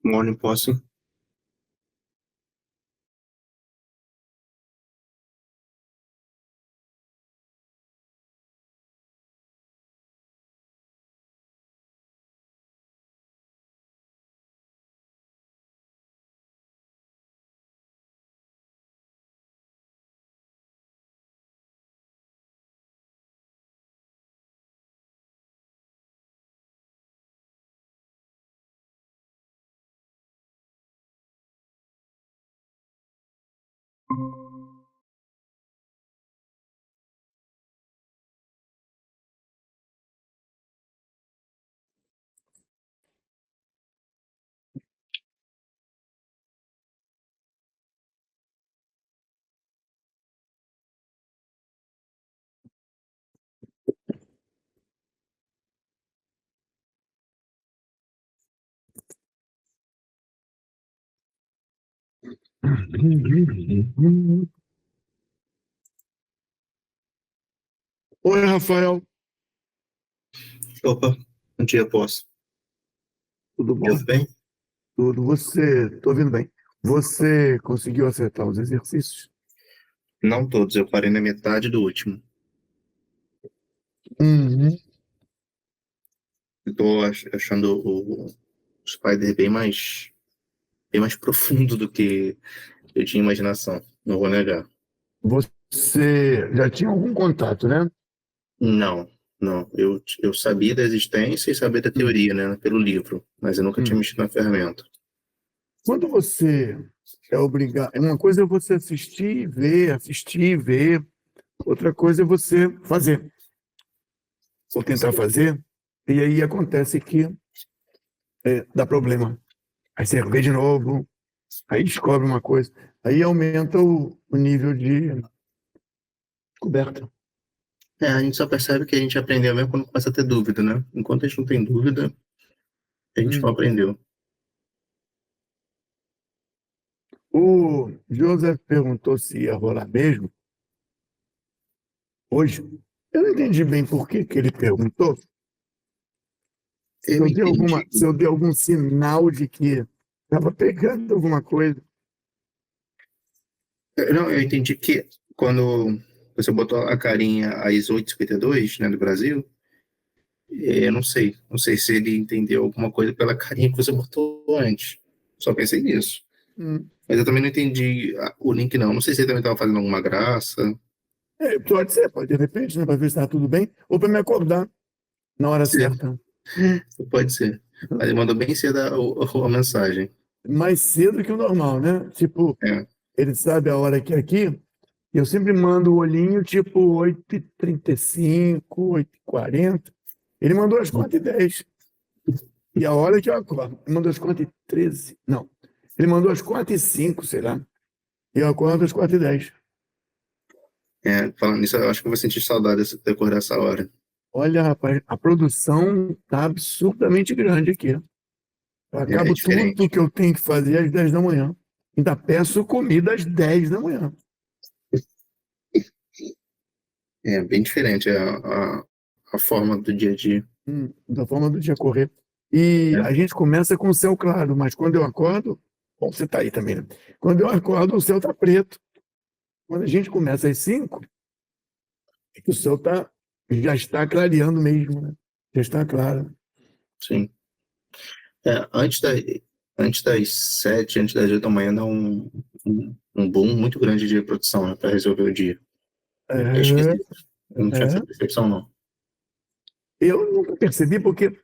Morning, posso? Oi, Rafael, Opa, bom dia, posso? tudo Me bom? ouve bem? Tudo. Tô ouvindo bem. Você conseguiu acertar os exercícios? Não todos, eu parei na metade do último. Uhum. Estou achando o Spider bem mais profundo do que eu tinha imaginação, não vou negar. Você já tinha algum contato, né? Não, não, eu sabia da existência e sabia da Hum, teoria, né, pelo livro, mas eu nunca tinha hum. mexido na ferramenta. Quando você é obrigado, uma coisa é você assistir e ver, outra coisa é você fazer, ou tentar fazer, e aí acontece que dá problema. Aí você vê de novo, aí descobre uma coisa, aí aumenta o nível de descoberta. É, a gente só percebe que a gente aprendeu mesmo quando começa a ter dúvida, né? Enquanto a gente não tem dúvida, a gente não Hum. aprendeu. O Joseph perguntou se ia rolar mesmo hoje. Eu não entendi bem por que que ele perguntou. Eu entendi. Se eu dei algum sinal de que estava pegando alguma coisa. Não, eu entendi que quando você botou a carinha AIS 852, né, do Brasil, eu não sei se ele entendeu alguma coisa pela carinha que você botou antes. Só pensei nisso. Hum. Mas eu também não entendi o link, não. Não sei se ele também estava fazendo alguma graça. Pode ser, pode de repente, né, para ver se está tudo bem, ou para me acordar na hora Pode ser, certa. pode ser. Mas ele mandou bem cedo a mensagem. Mais cedo que o normal, né? Tipo, É, ele sabe a hora que é aqui. Eu sempre mando o olhinho tipo 8h35, 8h40. Ele mandou às 4h10. E a hora que eu acordo, ele mandou às 4h13. Não, ele mandou às 4h05, sei lá. E eu acordo às 4h10. falando nisso, eu acho que eu vou sentir saudade de acordar essa hora. Olha, rapaz, a produção tá absurdamente grande aqui. Eu É acabo tudo diferente. que eu tenho que fazer às 10 da manhã. Ainda peço comida às 10 da manhã. É bem diferente a forma do dia a dia. Da forma do dia correr. E É. a gente começa com o céu claro, mas quando eu acordo, bom, você tá aí também, né? Quando eu acordo, o céu tá preto. Quando a gente começa às 5, é que o céu já está clareando mesmo, né? Já está claro. Sim. É, antes das 7, antes das 8 da manhã, dá um boom muito grande de produção, né, para resolver o dia. É É, esquisito. Eu não tinha essa é. percepção, não. Eu nunca percebi porque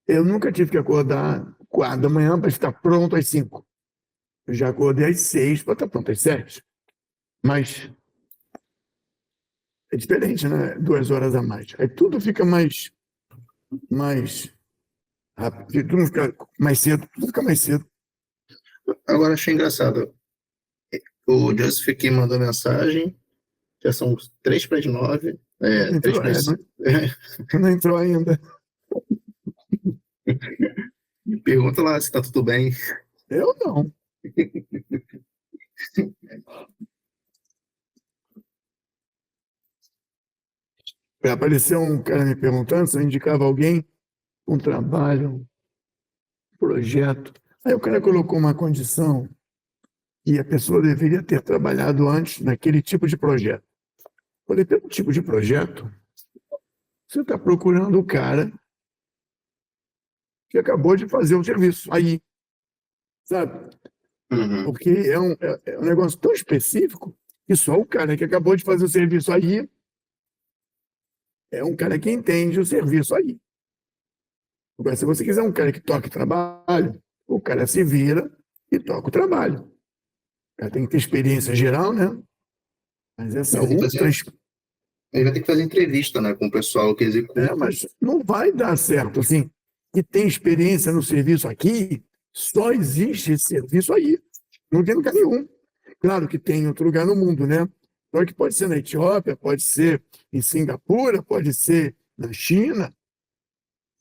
eu nunca tive que acordar 4 da manhã para estar pronto às 5. Eu já acordei às 6 para estar pronto às 7. Mas é diferente, né? 2 horas a mais. Aí tudo fica mais rápido. Tudo fica mais cedo. Tudo fica mais cedo. Agora, achei engraçado. O Joseph aqui mandou mensagem, já são 3 para as 9, Não 3 entrou, para as... não entrou ainda. Pergunta lá se tá tudo bem. Eu não. Apareceu um cara me perguntando se eu indicava alguém, um trabalho, um projeto. Aí o cara colocou uma condição que a pessoa deveria ter trabalhado antes naquele tipo de projeto. Falei, pelo tipo de projeto, você está procurando o cara que acabou de fazer o serviço aí, sabe? Uhum. Porque é um negócio tão específico que só o cara que acabou de fazer o serviço aí é um cara que entende o serviço aí. Agora, se você quiser um cara que toque trabalho, o cara se vira e toca o trabalho. O cara tem que ter experiência geral, né? Mas essa Ele vai ter que ultra. fazer, ele vai ter que fazer entrevista, né, com o pessoal que executa. Mas não vai dar certo, assim. Que tem experiência no serviço aqui, só existe esse serviço aí. Não tem lugar nenhum. Claro que tem em outro lugar no mundo, né? Só que pode ser na Etiópia, pode ser em Singapura, pode ser na China,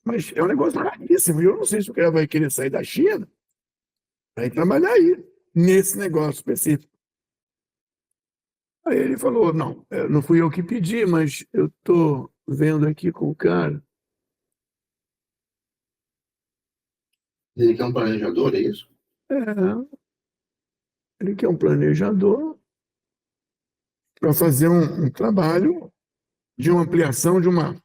mas é um negócio raríssimo. E eu não sei se o cara vai querer sair da China para ir trabalhar aí, nesse negócio específico. Aí ele falou: não, não fui eu que pedi, mas eu estou vendo aqui com o cara. Ele quer um planejador, é isso? É, ele quer um planejador para fazer um trabalho de uma ampliação de uma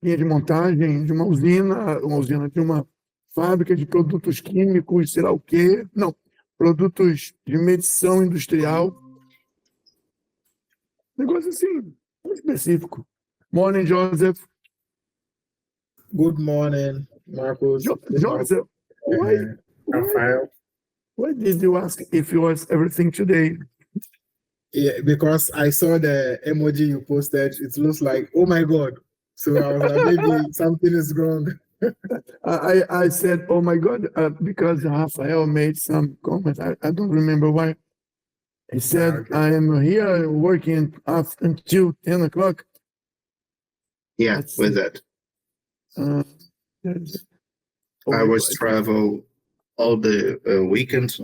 linha de montagem de uma usina de uma fábrica de produtos químicos, sei lá o quê. Não, produtos de medição industrial. Negócio assim, muito específico. Morning, Joseph. Good morning, Marcos. Good morning, Joseph, why, why, Rafael. why did you ask if it was everything today? Yeah, because I saw the emoji you posted. It looks like, oh my God. So I was like, maybe something is wrong. I said, oh my God, because Rafael made some comments. I don't remember why. He said, Okay. I am here working until 10 o'clock. Yeah, Let's with see. that. Oh I my was God. travel all the weekend.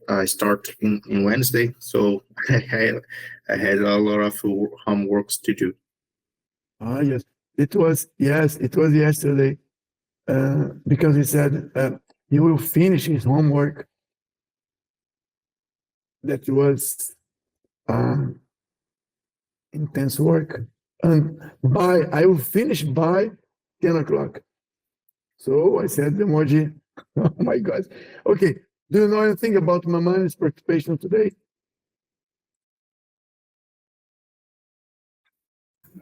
I start in Wednesday, so I had a lot of homeworks to do. Ah, yes. It was yesterday. Because he said he will finish his homework. That was intense work. And I will finish by 10 o'clock. So I said the emoji, oh my God. Okay, do you know anything about Mamani's participation today?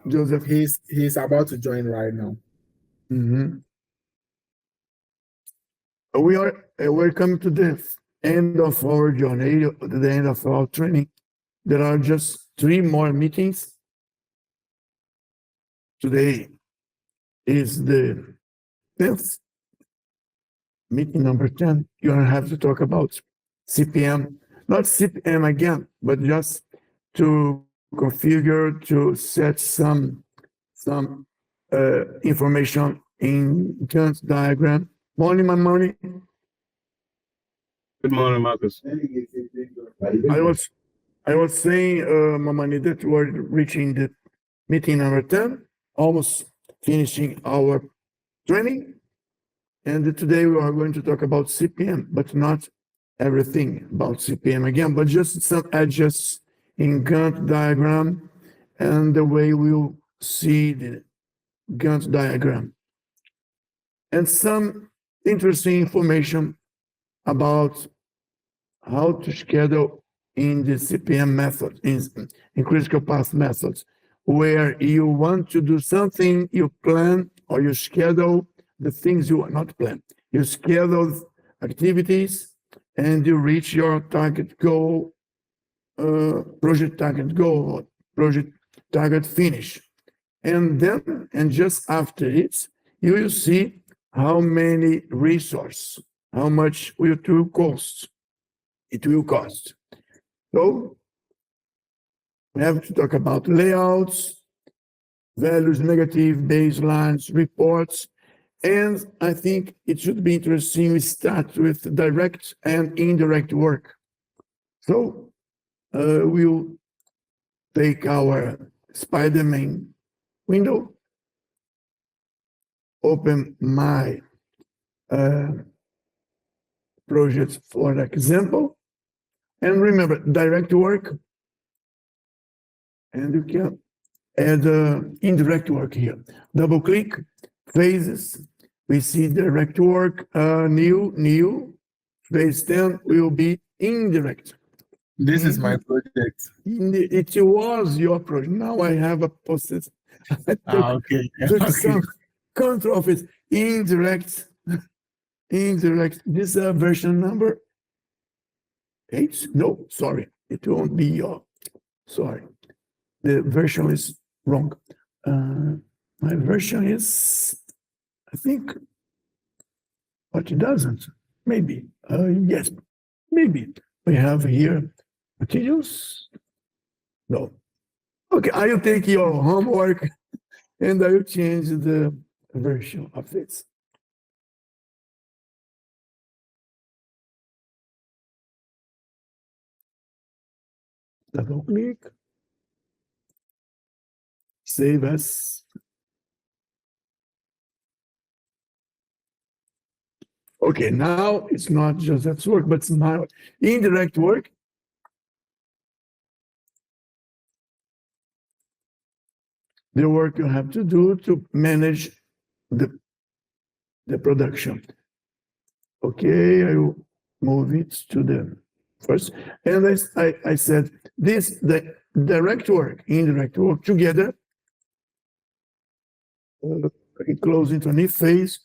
Joseph? He's about to join right now. Mhm. We're coming to the end of our journey, the end of our training. There are just 3 more meetings. Today is the 10th, meeting number 10. You're going to have to talk about CPM, not CPM again, but just to configure, to set some information in Gantt diagram. Morning, my morning. Good morning, Marcus. I was saying, Mamani, that we're reaching the meeting number 10, almost finishing our training. And today we are going to talk about CPM, but not everything about CPM again, but just some edges in Gantt diagram and the way we'll see the Gantt diagram. And some interesting information about how to schedule in the CPM method, in critical path methods, where you want to do something, you plan or you schedule the things you are not planned. You schedule activities and you reach your target goal, project target goal, project target finish. And then, and just after it, you will see how many resources, how much it will cost. It will cost. So we have to talk about layouts, values, negative, baselines, reports, and I think it should be interesting we start with direct and indirect work. So we'll take our Spider-Man window, open my projects for example. And remember, direct work, and you can add indirect work here. Double click, phases. We see direct work, new. Phase 10 will be indirect. This is my project. It was your project. Now I have a process. Okay. Took Okay. some control of it. Indirect. This is version number 8. No, sorry. It won't be your. Sorry. The version is wrong. My version is, I think, but it doesn't. Maybe. Yes, maybe. We have here materials. No. Okay, I will take your homework and I will change the version of it. Double click. Save as. Okay, now it's not just that work, but it's my indirect work. The work you have to do to manage the production. Okay, I will move it to the first. And I said this, the direct work, indirect work together, close into a new phase.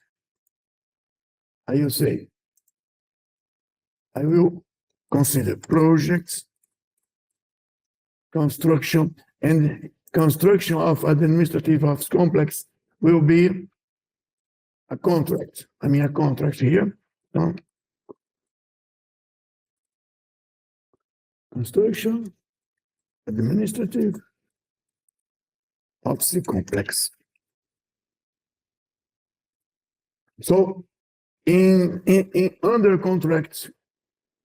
I will say, I will consider projects, construction, and construction of administrative office complex will be a contract. I mean, a contract here. Construction, administrative office complex. So, in under contract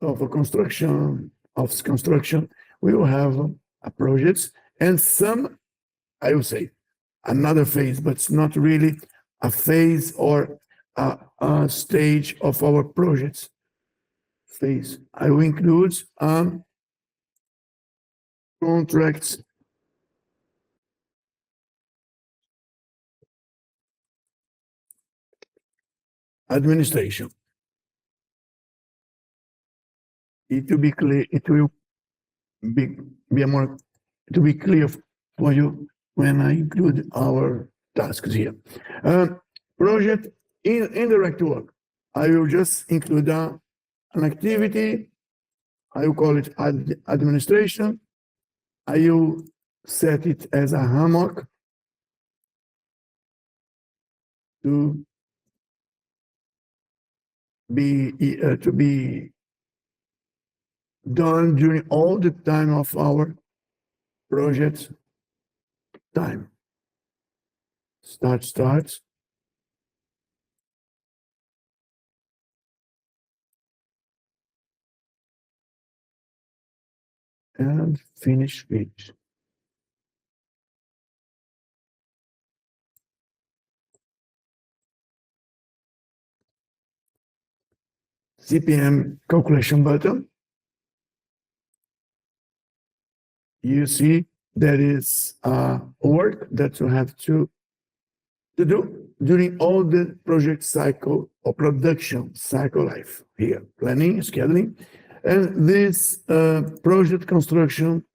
of a construction, office construction, we will have a project and some, I will say, another phase, but it's not really a phase or a stage of our projects. Phase. I will include contracts administration. It will be clear. It will be more. It will be clear for you when I include our tasks here. Project in indirect work. I will just include an activity. I will call it administration. I will set it as a hammock to be done during all the time of our project time. Start. And finish it. CPM calculation button. You see there is work that you have to do during all the project cycle or production cycle life here, planning, scheduling, and this project construction,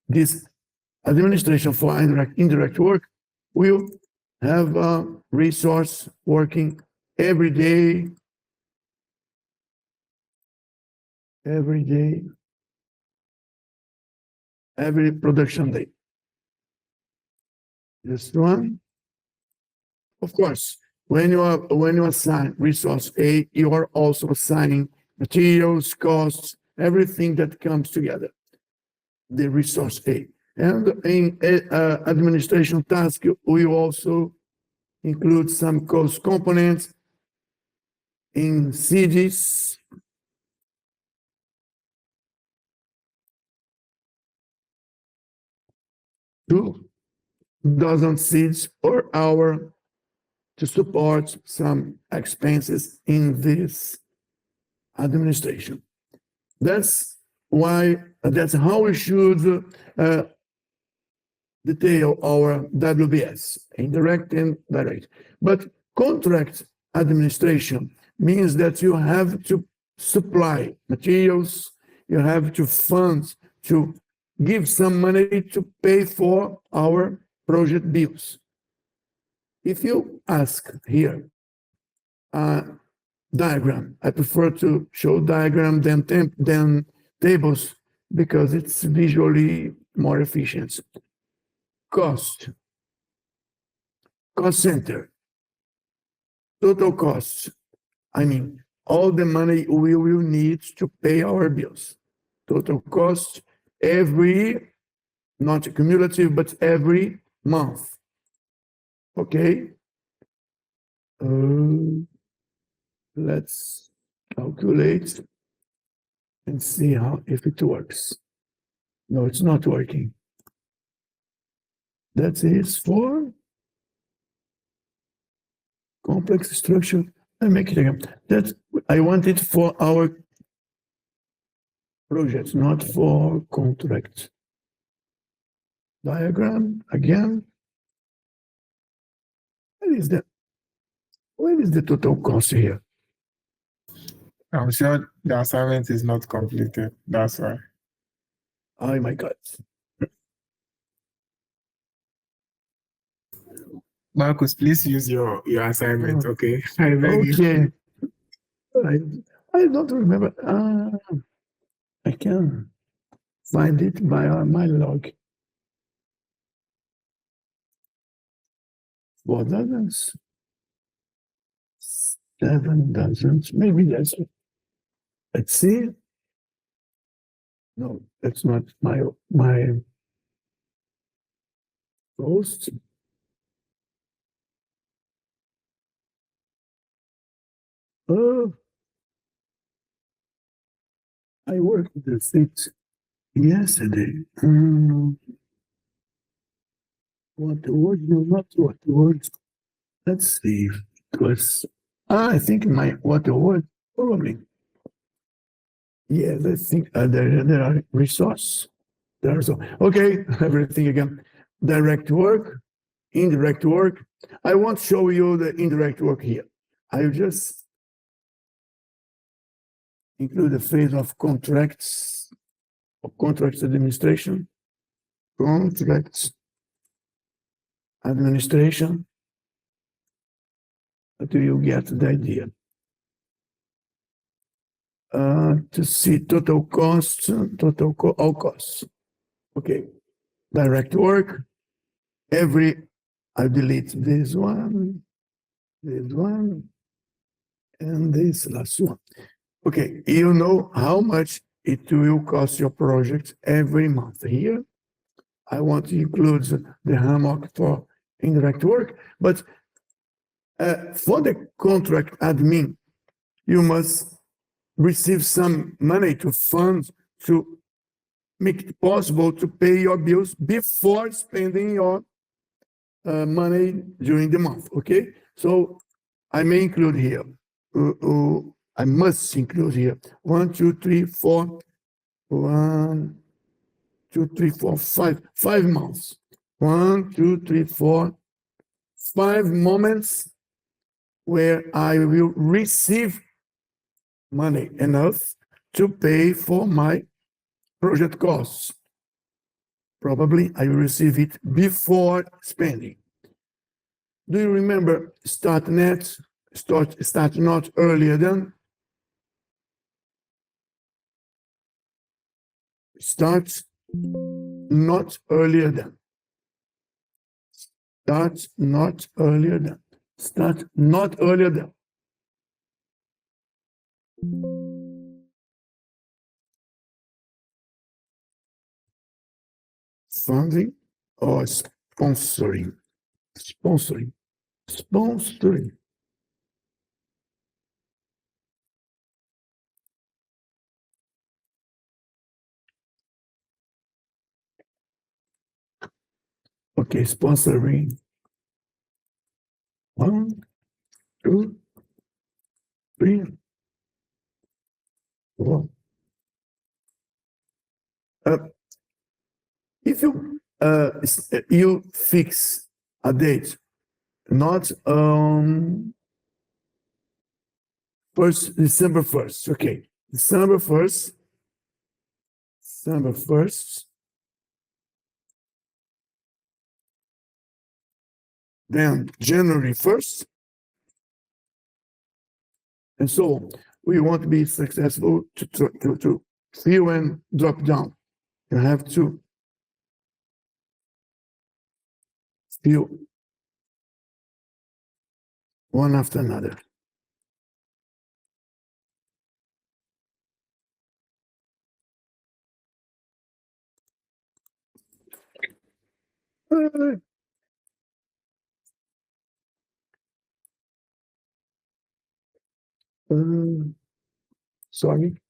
this administration for indirect work will have a resource working every day, every production day. This one. Of course, when you assign resource A, you are also assigning materials, costs, everything that comes together. The resource A. And in administration task, we also include some cost components in CGs. Two dozen seeds per hour to support some expenses in this administration. That's how we should detail our WBS, indirect and direct. But contract administration means that you have to supply materials, you have to fund, to give some money to pay for our project bills. If you ask here, diagram, I prefer to show diagram than tables because it's visually more efficient. Cost center, total costs. I mean, all the money we will need to pay our bills. Total cost not cumulative, but every month. Okay. Let's calculate and see if it works. No, it's not working. That is for complex structure. I make it again. I want it for our projects, not for contract. Diagram again. Where is the total cost here? I'm sure the assignment is not completed. That's why. Oh my God. Marcus, please use your assignment, okay? I beg you. Okay. I don't remember. I can find it by my log. 4 dozens, 7 dozens, maybe that's it. Let's see. No, that's not my post. Oh, I worked with it yesterday. What the word? No, not what the word. Let's see. It was. I think what the word probably. Yeah, let's think. There are resource. There are so. Okay, everything again. Direct work, indirect work. I won't show you the indirect work here. I'll just include the phase of contracts administration. Contracts administration. Until you get the idea. To see total costs, all costs. Okay, direct work. I delete this one, and this last one. Okay, you know how much it will cost your project every month. Here, I want to include the hammock for indirect work, but for the contract admin, you must receive some money to fund to make it possible to pay your bills before spending your money during the month. Okay, so I may include here. I must include here 1, 2, 3, 4. 1, 2, 3, 4, 5. 5 months. 1, 2, 3, 4. 5 moments where I will receive money enough to pay for my project costs. Probably I will receive it before spending. Do you remember start not earlier than? Start not earlier than. Start not earlier than. Start not earlier than. Funding or sponsoring. Sponsoring. Okay, sponsoring. 1, 2, 3, 4. If you fix a date, not December 1st, okay, December 1st, then January 1st, and so on. We want to be successful to fill and drop down. You have to fill one after another. Sorry.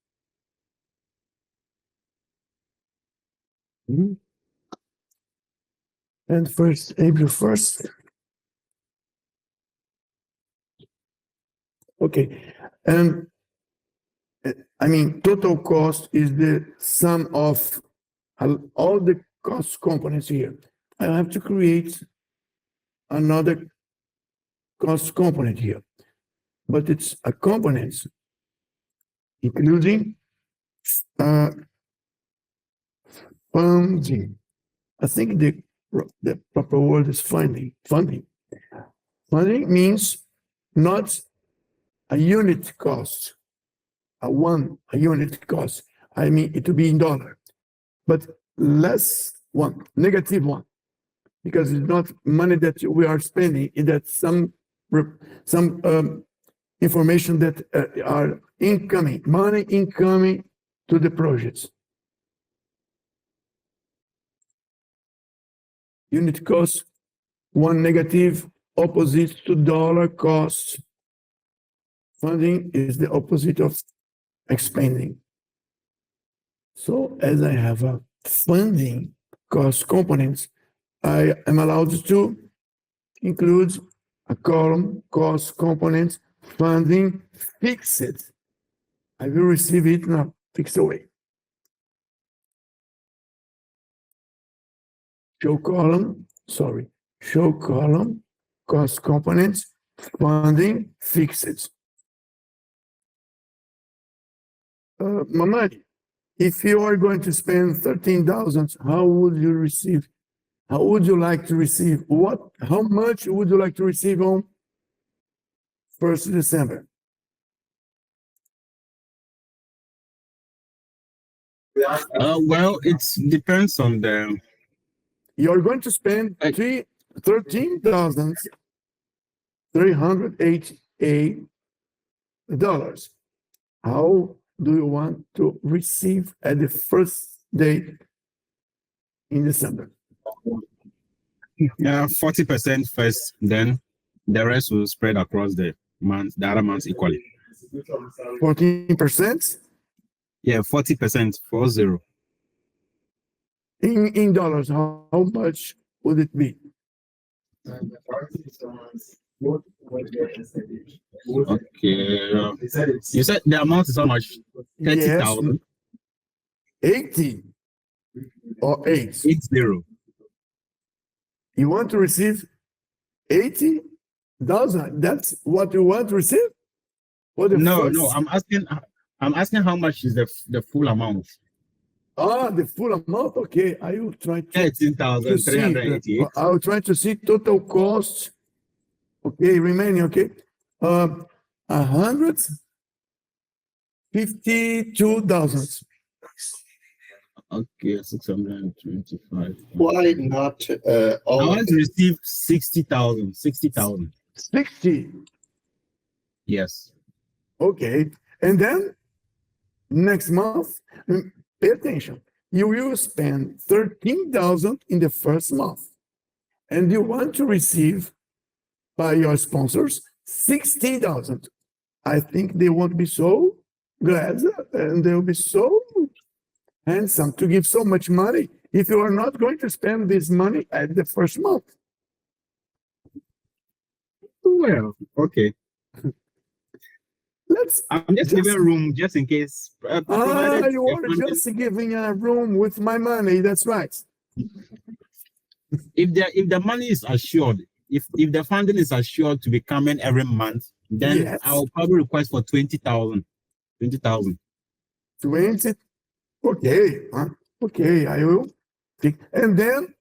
And first, April 1st. Okay. And I mean, total cost is the sum of all the cost components here. I have to create another cost component here, but it's a component including funding. I think the proper word is funding. Funding means not a unit cost, a unit cost. I mean, it will be in dollar, but less one, negative one, because it's not money that we are spending. That's some information that are incoming, money incoming to the projects. Unit cost, one negative, opposite to dollar cost. Funding is the opposite of expanding. So as I have a funding cost components, I am allowed to include a column, cost components, funding, fixed. I will receive it now, fixed away. Show column, cost components, funding, fixed. Mamadi, if you are going to spend 13,000, how would you receive? How would you like to receive? How much would you like to receive on 1st December? Well, it depends on the. You're going to spend $13,388. How do you want to receive at the first day in December? 40% first, then the rest will spread across the month, the other months equally. 14%? Yeah, 40%, 40. In dollars, how much would it be? Okay. You said the amount is how much? 30,000? 80 or 8? 80. You want to receive 80,000? That's what you want to receive? No, I'm asking how much is the full amount? The full amount? Okay, I will try to 13,388. I will try to see total cost. Okay, remaining, okay. 152,000. Okay, 625. Why not I all? want to receive 60,000. 60,000. 60. Yes. Okay, and then next month, pay attention. You will spend 13,000 in the first month, and you want to receive by your sponsors 60,000. I think they won't be so glad, and they'll be so handsome to give so much money if you are not going to spend this money at the first month. Well, okay. Let's. I'm just giving room just in case. Provided You the are funding- just giving a room with my money. That's right. if the money is assured, if the funding is assured to be coming every month, then Yes. I'll probably request for 20,000. 20,000. 20. Okay. Huh? Okay, I will. And then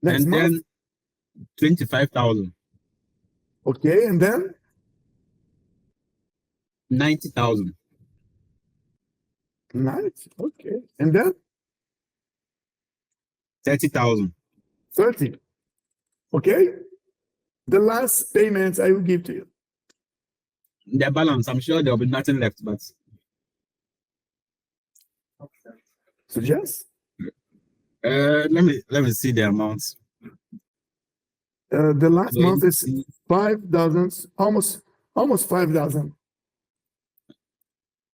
next And month. then 25,000. Okay, and then 90,000. nice. Okay, and then 30,000. 30. Okay. The last payments I will give to you. The balance, I'm sure there'll be nothing left, but Suggest? let me see the amounts. The last Let month me is see. 5,000, almost 5,000.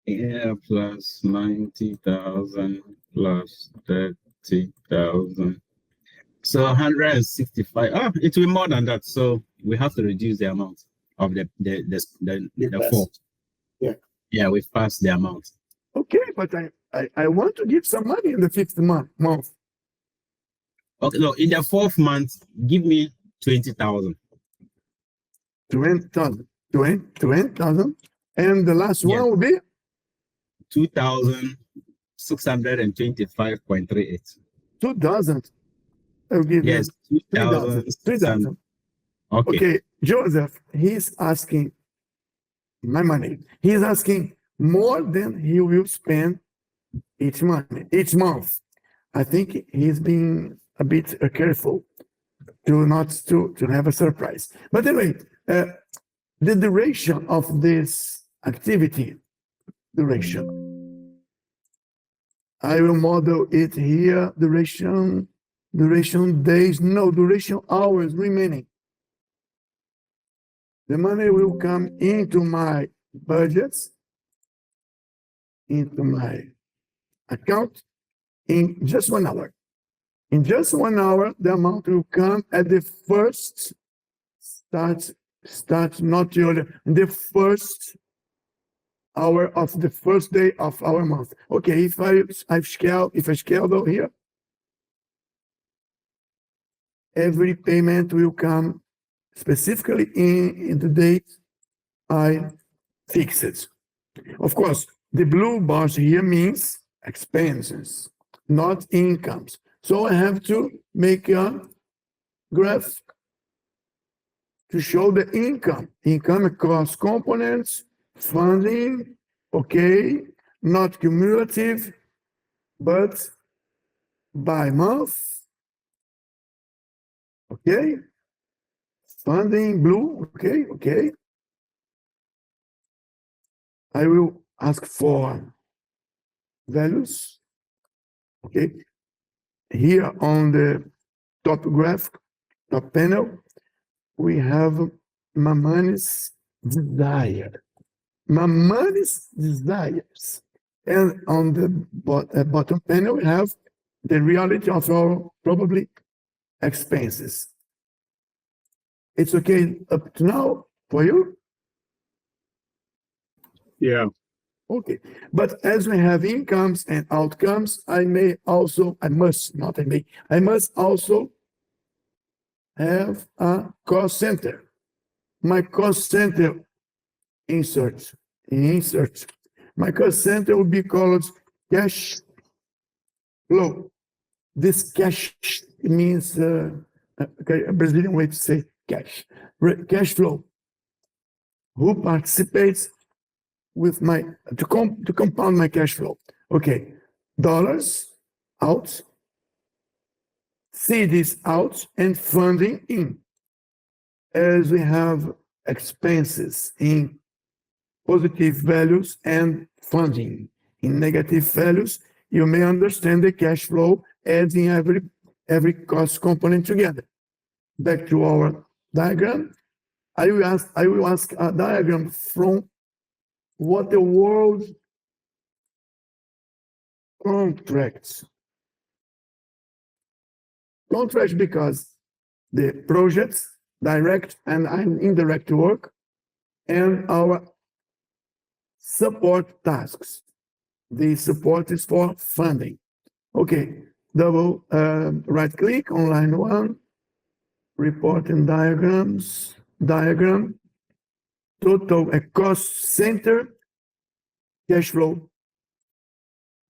Yeah, plus 90,000 plus 30,000. So 165. Oh, it will be more than that. So we have to reduce the amount of the Yes. four. Yeah. Yeah, we've passed the amount. Okay, but I want to give some money in the fifth month. Okay, no, in the fourth month, give me 20,000. 20,000. 20,000. And the last Yes. one will be 2,625.38. 2,000. I'll give Yes, you 3,000. 3,000. Okay. Okay, Joseph, he's asking my money. He's asking more than he will spend each month. I think he's being a bit careful to not to have a surprise. But anyway, the duration of this activity, I will model it here. Duration days, no, duration hours remaining. The money will come into my budgets, into my account in just 1 hour. In just 1 hour, the amount will come at the first start not the first hour of the first day of our month. Okay, if I scale though here, every payment will come specifically in the date I fix it. Of course, the blue bars here means expenses, not incomes. So I have to make a graph to show the income across components, funding, okay, not cumulative, but by month, okay, funding blue, okay. I will ask for values, okay. Here on the top graph, top panel, we have Mamani's desire. Mamani's desires. And on the bottom panel, we have the reality of our probably expenses. It's okay up to now for you? Yeah. Okay. But as we have incomes and outcomes, I must also have a cost center. My cost center insert. My cost center will be called cash flow. This cash means okay, a Brazilian way to say cash. Cash flow. Who participates with my to compound my cash flow? Okay, dollars out, CDs out, and funding in. As we have expenses in positive values and funding in negative values, you may understand the cash flow adding every cost component together. Back to our diagram. I will ask a diagram from what the world contracts. Contracts because the projects direct and indirect work, and our support tasks. The support is for funding. Okay, double right click on line 1, report and diagram, total cost center, cash flow.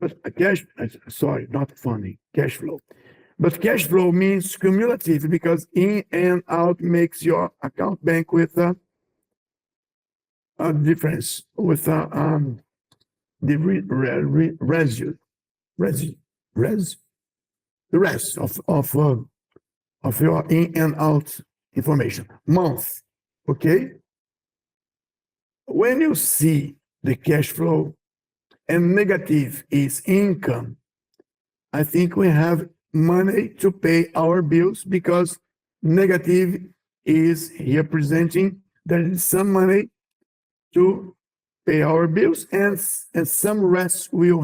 But not funding, cash flow. But cash flow means cumulative because in and out makes your account bank with a difference, with the rest of your in and out information. Month, okay? When you see the cash flow and negative is income, I think we have money to pay our bills because negative is representing there is some money to pay our bills and some rest will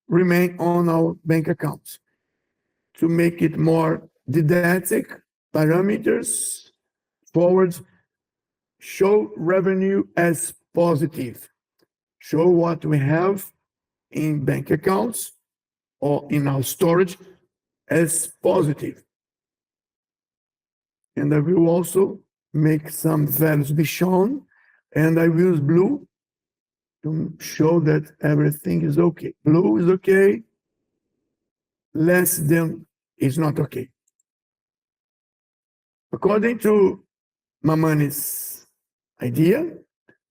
remain on our bank accounts. To make it more didactic, parameters forward, show revenue as positive. Show what we have in bank accounts or in our storage as positive. And I will also make some values be shown, and I will use blue to show that everything is okay. Blue is okay, less than is not okay. According to Mamani's idea,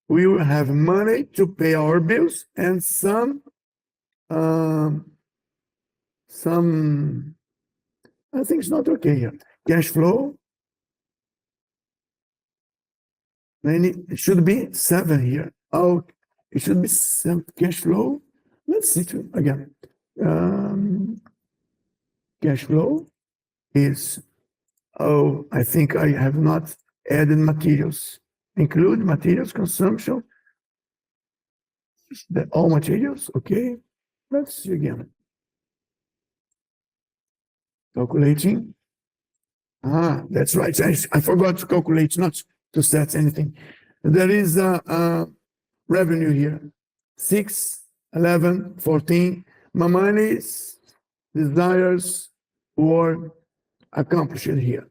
we will have money to pay our bills and some I think it's not okay here. Cash flow. Then it should be 7 here. Oh, it should be 7 cash flow. Let's see again. Cash flow is, I think I have not added materials. Include materials consumption. All materials, okay. Let's see again. Calculating. That's right. I forgot to calculate, not to set anything. There is a revenue here. 6, 11, 14. Mamani's desires were accomplished here.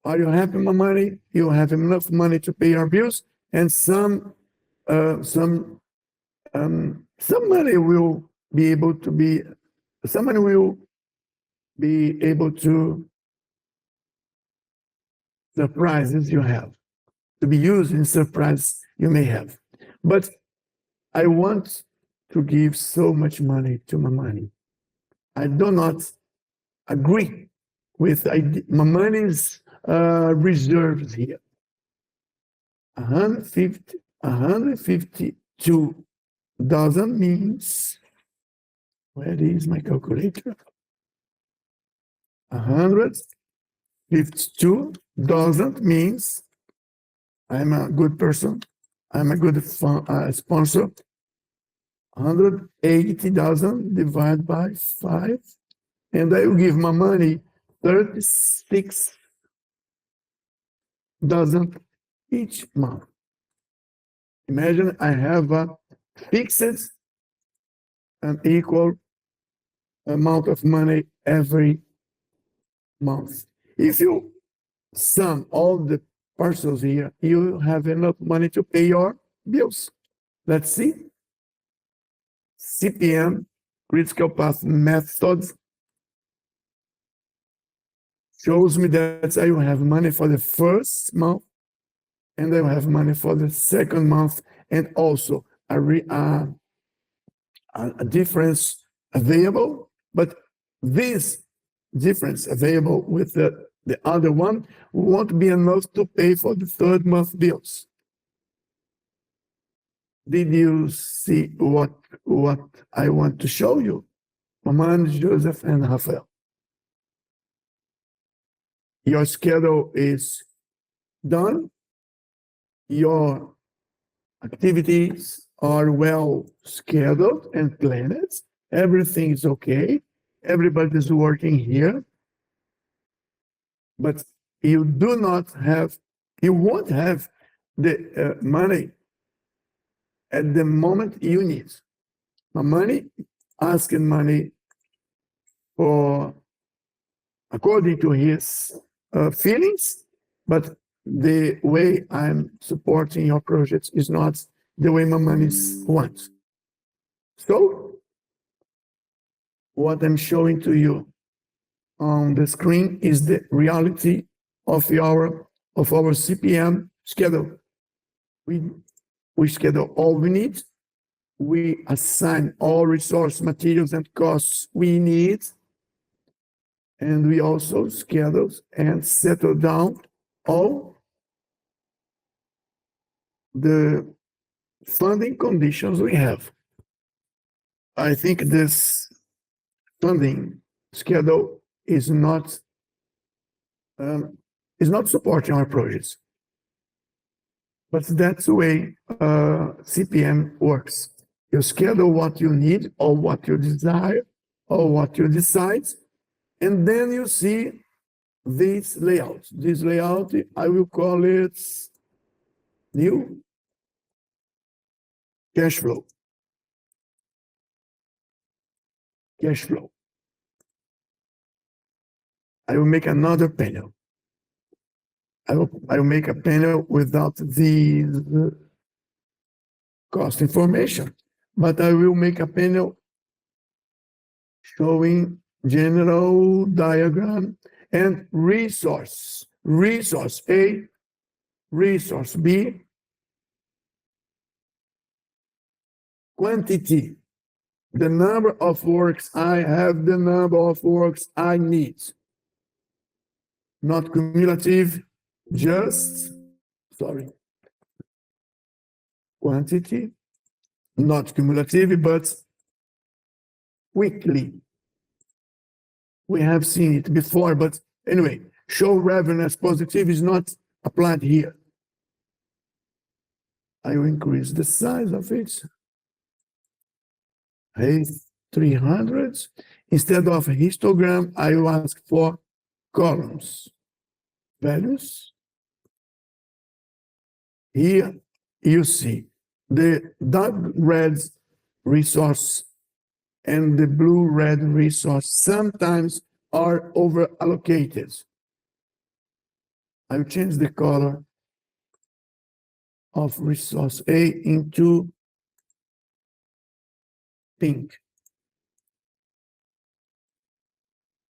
Are you happy, Mamani? You have enough money to pay our bills, and some money will be able to be. Someone will be able to surprises you have, to be used in surprise you may have. But I want to give so much money to Mamani. I do not agree with Mamani's reserves here. 152,000 means, where is my calculator? 152,000 means I'm a good person. I'm a good sponsor. 180,000 divided by 5. And I will give my money 36,000 each month. Imagine I have a fixed and equal amount of money every month. If you sum all the parcels here, you have enough money to pay your bills. Let's see. CPM, critical path methods, shows me that I will have money for the first month, and I will have money for the second month, and also a difference available. But this difference available with the other one won't be enough to pay for the third month bills. Did you see what I want to show you? Maman, Joseph, and Rafael. Your schedule is done. Your activities are well scheduled and planned. Everything is okay. Everybody's working here. But you won't have the money at the moment you need. Asking money for according to his feelings, but the way I'm supporting your projects is not the way my money wants. So, what I'm showing to you on the screen is the reality of our CPM schedule. We schedule all we need. We assign all resource, materials, and costs we need. And we also schedule and settle down all the funding conditions we have. I think this funding schedule is not supporting our projects. But that's the way CPM works. You schedule what you need or what you desire or what you decide, and then you see this layout. This layout, I will call it new cash flow. Cash flow. I will make another panel. I will make a panel without the cost information, but I will make a panel showing general diagram and resource. Resource A, resource B, quantity, the number of works I have, the number of works I need. Not cumulative, quantity, not cumulative, but weekly. We have seen it before, but anyway, show revenue as positive is not applied here. I will increase the size of it. Hey, 300. Instead of histogram, I will ask for columns. Values. Here you see the dark red resource and the blue-red resource sometimes are over allocated. I will change the color of resource A into pink.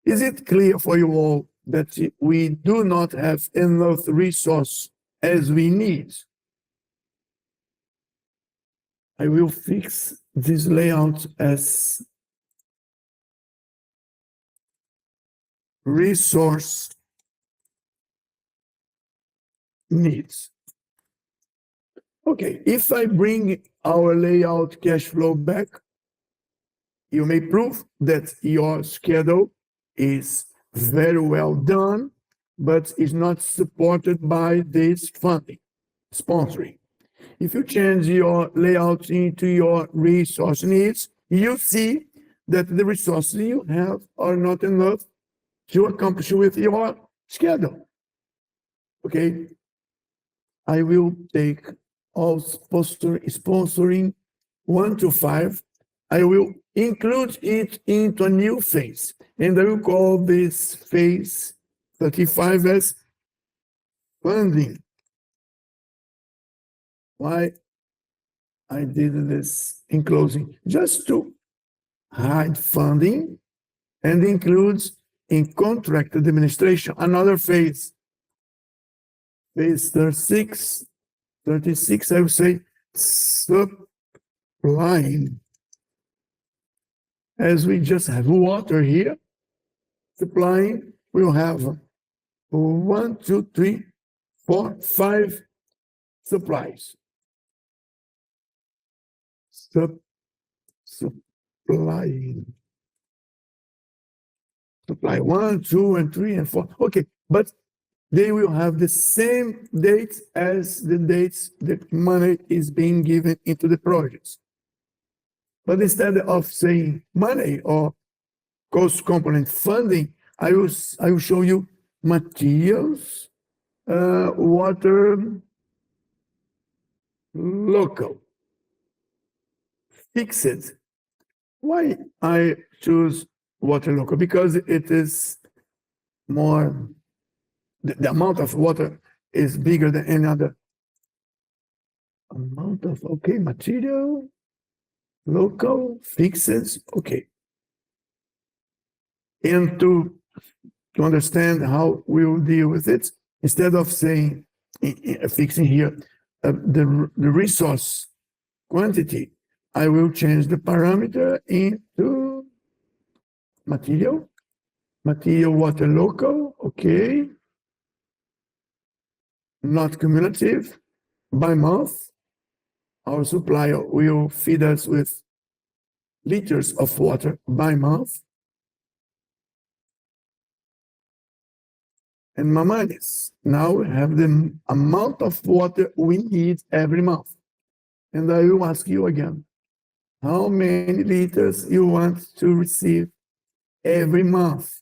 Is it clear for you all that we do not have enough resource as we need? I will fix this layout as resource needs. Okay, if I bring our layout cash flow back, you may prove that your schedule is very well done, but is not supported by this funding, sponsoring. If you change your layout into your resource needs, you see that the resources you have are not enough to accomplish with your schedule. Okay, I will take all sponsoring 1 to 5. I will include it into a new phase, and I will call this phase 35 as funding. Why I did this in closing? Just to hide funding and includes in contract administration another phase. Phase 36, I will say supplying. As we just have water here, supplying, we'll have 1, 2, 3, 4, 5 supplies. Supplying. Supply 1, 2, and 3, and 4. Okay, but they will have the same dates as the dates that money is being given into the projects. But instead of saying money or cost component funding, I will show you materials, water local, fixed. Why I choose water local? Because it is more, the amount of water is bigger than any other amount of, okay, material, local, fixes, okay. And to understand how we will deal with it, instead of saying, fixing here, the resource quantity, I will change the parameter into material water local, okay. Not cumulative, by month. Our supplier will feed us with liters of water by month. And Mamanis, now we have the amount of water we need every month. And I will ask you again, how many liters you want to receive every month?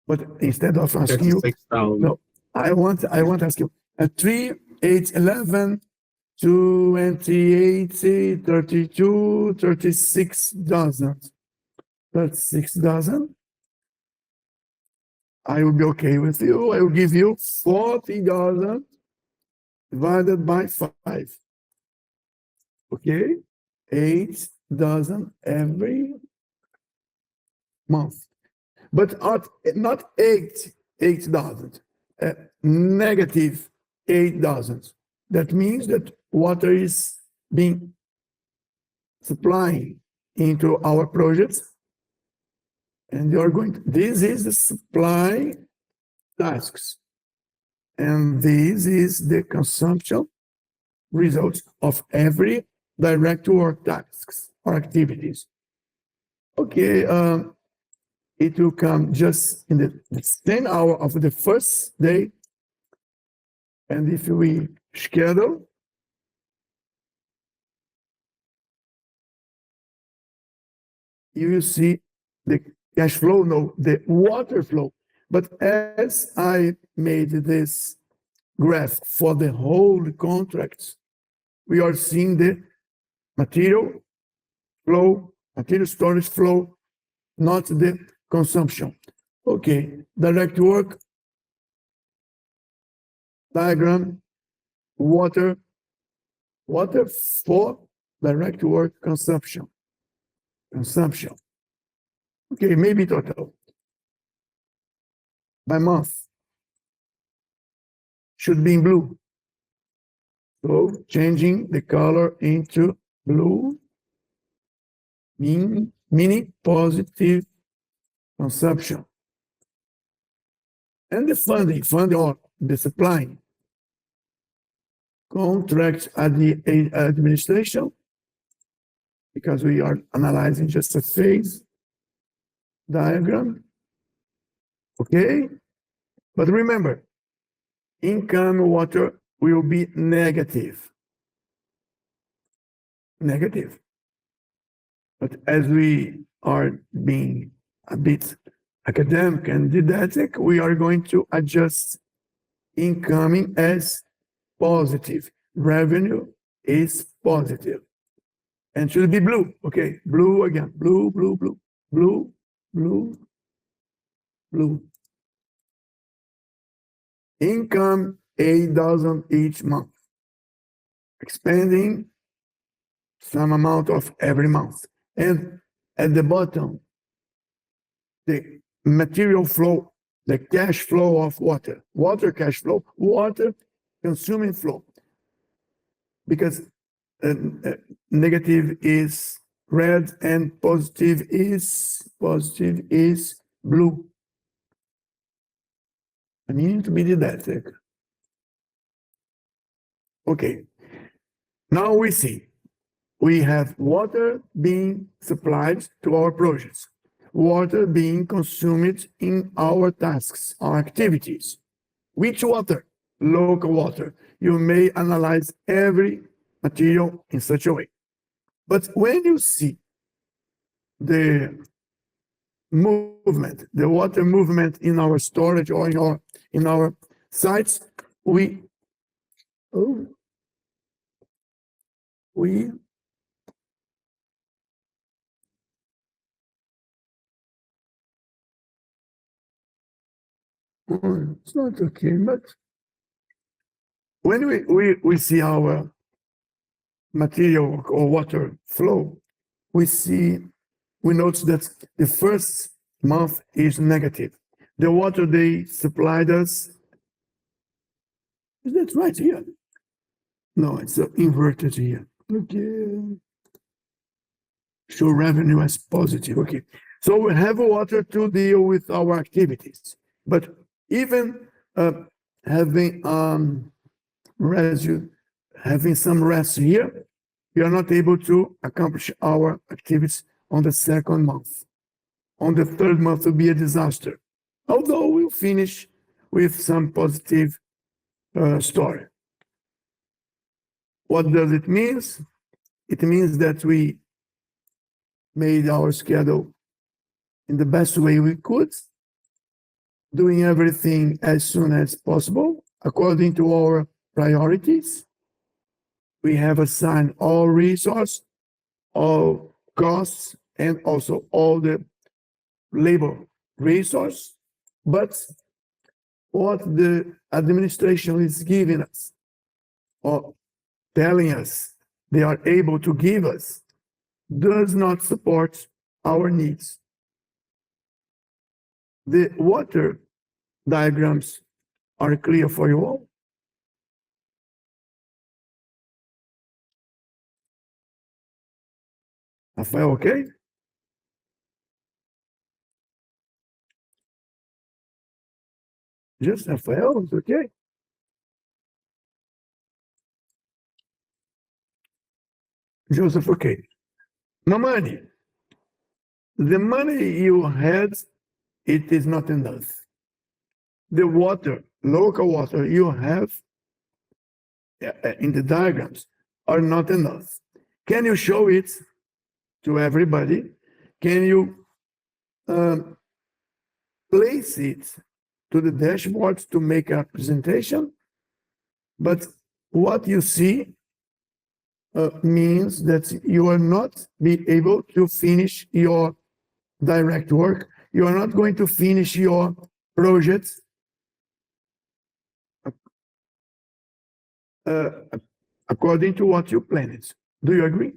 But instead of asking you, 36,000. no, I want to ask you, 3, 8, 11, 28, 32, 36 dozen. 36 dozen. I will be okay with you. I will give you 40 dozen divided by 5. Okay? 8 dozen every month. But not 8 dozen, negative 8 dozen. That means that water is being supplying into our projects. And you're going, this is the supply tasks. And this is the consumption results of every direct work tasks or activities. Okay, it will come just in the 10 hour of the first day. And if we schedule, you will see the cash flow, no, the water flow. But as I made this graph for the whole contract, we are seeing the material flow, material storage flow, not the consumption. Okay, direct work, diagram, water for direct work consumption. Okay, maybe total. By month. Should be in blue. So changing the color into blue, meaning positive consumption. And the funding or the supply. Contract at the administration, because we are analyzing just a phase diagram. Okay? But remember, income water will be negative. Negative. But as we are being a bit academic and didactic, we are going to adjust incoming as positive. Revenue is positive. And should be blue. Okay, blue again. Blue, blue, blue, blue, blue, blue. Income 8,000 each month. Expanding some amount of every month. And at the bottom, the material flow, the cash flow of water, water cash flow, water consuming flow. Because negative is red and positive is blue. I need to be didactic. Okay. Now we see we have water being supplied to our projects, water being consumed in our tasks, our activities. Which water? Local water. You may analyze every material in such a way. But when you see the movement, the water movement in our storage or in our sites, we it's not okay, but when we see our material or water flow, we notice that the first month is negative. The water they supplied us, is that right here? No, it's inverted here. Okay. Show revenue as positive. Okay. So we have water to deal with our activities. But even having having some rest here, we are not able to accomplish our activities on the second month. On the third month will be a disaster. Although we'll finish with some positive story. What does it mean? It means that we made our schedule in the best way we could, doing everything as soon as possible, according to our priorities. We have assigned all resources, all costs, and also all the labor resource. But what the administration is giving us, or telling us they are able to give us, does not support our needs. The water diagrams are clear for you all. Rafael, okay? Just Rafael, is okay? Joseph, okay. Mamani, the money you had, it is not enough. The water, local water you have in the diagrams are not enough. Can you show it to everybody? Can you place it to the dashboard to make a presentation? But what you see means that you will not be able to finish your direct work. You are not going to finish your project according to what you planned. Do you agree?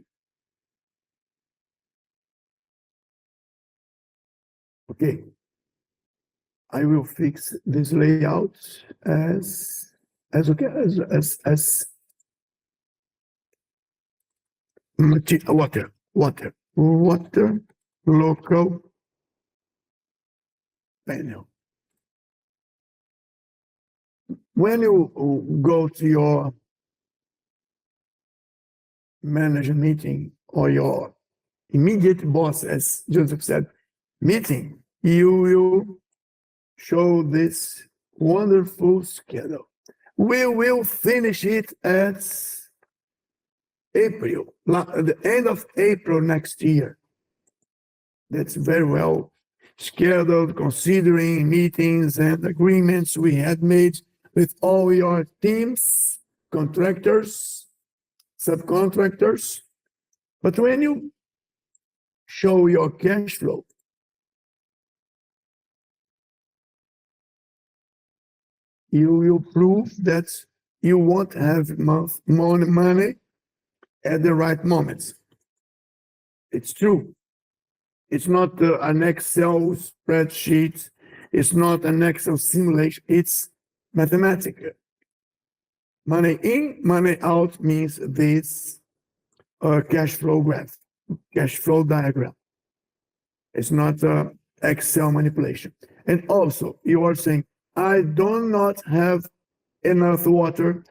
Okay. I will fix this layout as okay as water local panel. When you go to your manager meeting or your immediate boss, as Joseph said, meeting, you will show this wonderful schedule. We will finish it at April, the end of April next year. That's very well scheduled, considering meetings and agreements we had made with all your teams, contractors, subcontractors. But when you show your cash flow, you will prove that you won't have money at the right moments. It's true. It's not an Excel spreadsheet. It's not an Excel simulation. It's mathematical. Money in, money out means this cash flow graph, cash flow diagram. It's not Excel manipulation. And also, you are saying, I do not have enough water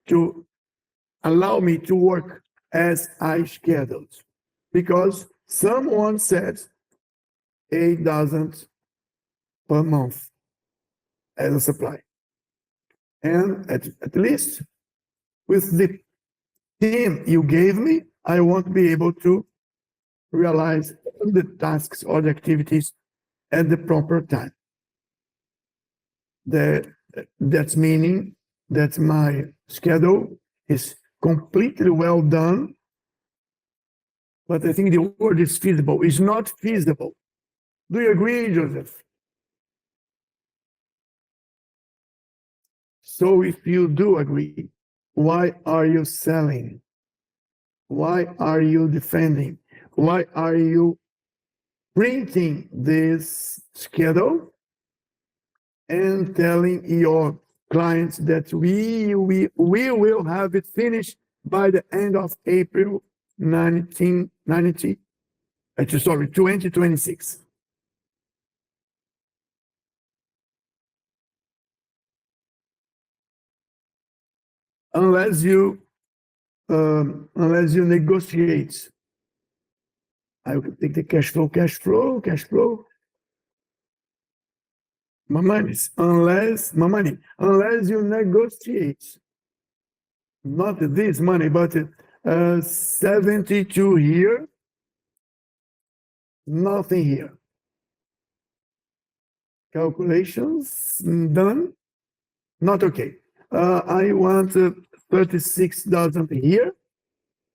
to allow me to work as I scheduled, because someone said 8,000 per month as a supply. And at least with the team you gave me, I won't be able to realize the tasks or the activities at the proper time. That's meaning that my schedule is completely well done, but I think the word is feasible. It's not feasible. Do you agree, Joseph? So if you do agree, why are you selling? Why are you defending? Why are you printing this schedule and telling your clients that we will have it finished by the end of April 2026? Unless you negotiate. I will take the cash flow. Unless you negotiate, not this money, but 72 here, nothing here. Calculations done, not okay. I want 36,000 here,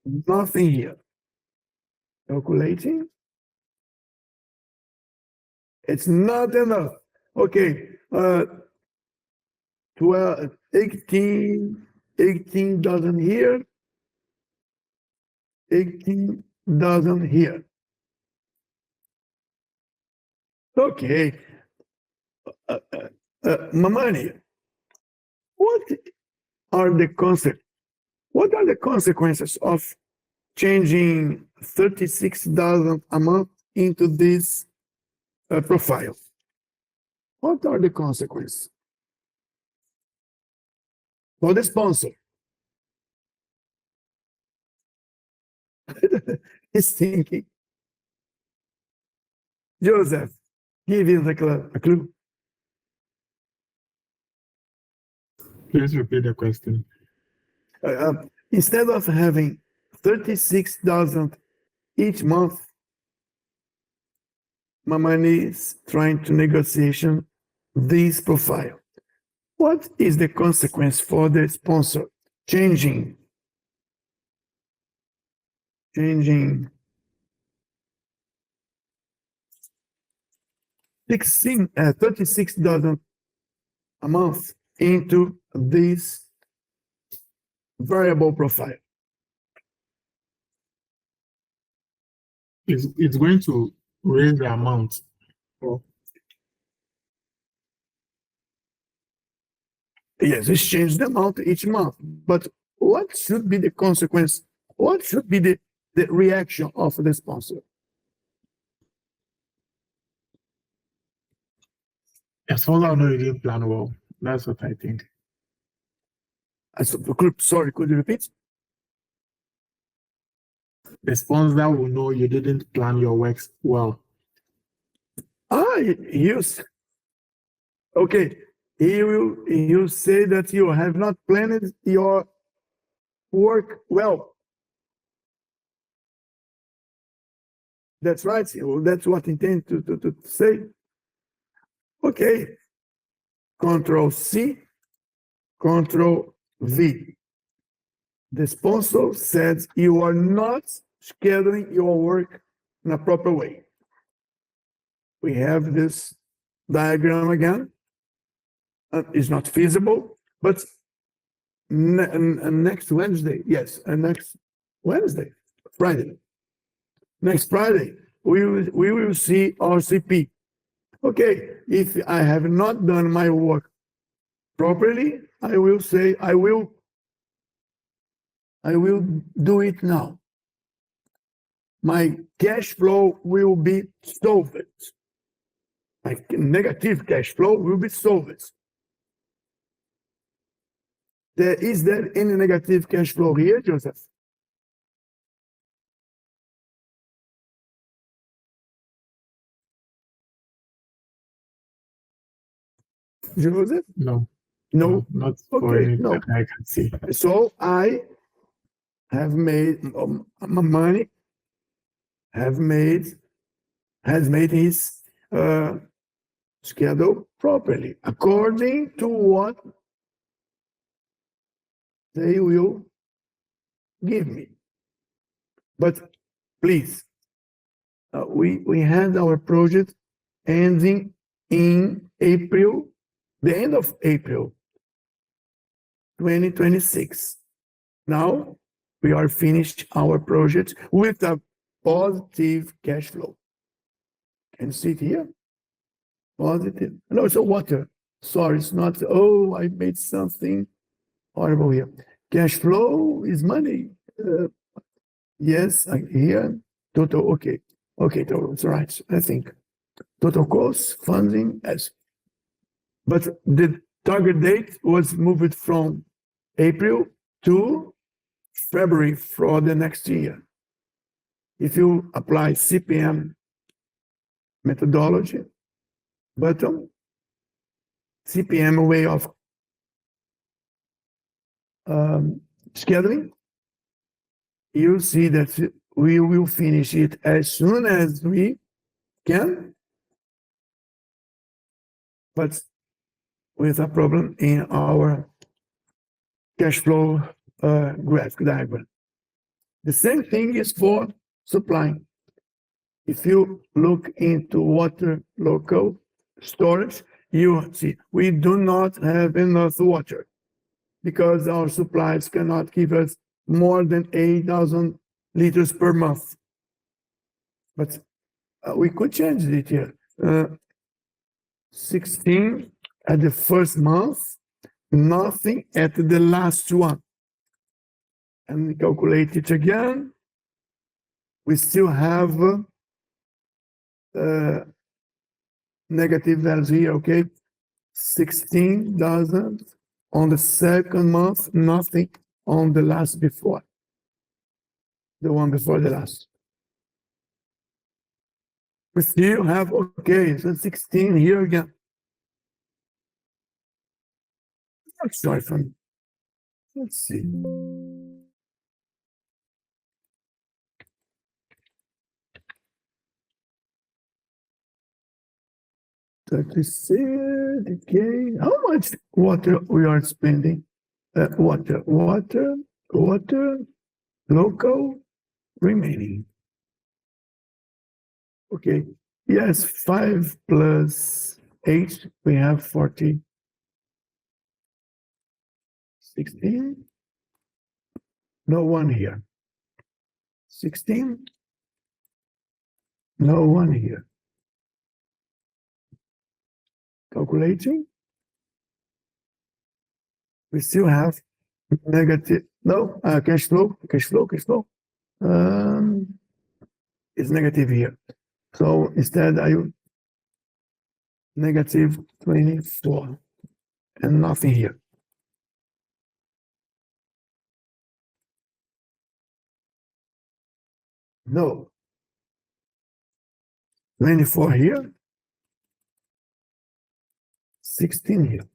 nothing here. Calculating. It's not enough. Okay, 18,000 here, 18,000 here. Okay, Mamani, what are the consequences of changing 36,000 a month into this profile? What are the consequences for the sponsor? He's thinking. Joseph, give him a clue. Please repeat the question. Instead of having 36,000 each month, Mamani is trying to negotiate this profile. What is the consequence for the sponsor? Changing 36,000 a month into this variable profile. It's going to raise the amount. Yes, it's changed the amount each month. But what should be the consequence? What should be the reaction of the sponsor? As far as I know, you didn't plan well. That's what I think. Sorry, could you repeat? The sponsor will know you didn't plan your works well. Yes. Okay. You say that you have not planned your work well. That's right. That's what I intend to say. Okay. Control C, Control V. The sponsor says you are not scheduling your work in a proper way. We have this diagram again. It's not feasible, but next Wednesday, Friday. Next Friday, we will see RCP. Okay, if I have not done my work properly, I will say I will do it now. My cash flow will be solved. My negative cash flow will be solved. Is there any negative cash flow here, Joseph? Joseph? No. No? Not Okay, for anything no. I can see. So I have made my money has made his schedule properly according to what they will give me. But please, we had our project ending in April, the end of April 2026. Now we are finished our project with a positive cash flow. Can you see it here? Positive. No, it's a water. Sorry, it's not, oh, I made something horrible here. Cash flow is money. Yes, here, total, okay. Okay, total, it's right, I think. Total cost, funding, yes. But the target date was moved from April to February for the next year. If you apply CPM methodology, bottom, CPM way of scheduling, you'll see that we will finish it as soon as we can, but with a problem in our cash flow graphic diagram. The same thing is for supply. If you look into water local storage, you see we do not have enough water because our supplies cannot give us more than 8,000 liters per month. But we could change it here. 16 at the first month, nothing at the last one. And we calculate it again. We still have negative values here, okay? 16,000 on the second month, nothing on the last before. The one before the last. We still have, okay, so 16 here again. Let's start from, let's see. Okay, how much water we are spending? Water, local, remaining. Okay, yes, 5 plus 8, we have 40. 16, no one here. 16, no one here. Calculating. We still have negative, no, cash flow. It's negative here. So instead I negative 24 and nothing here. No. 24 here. 16 here.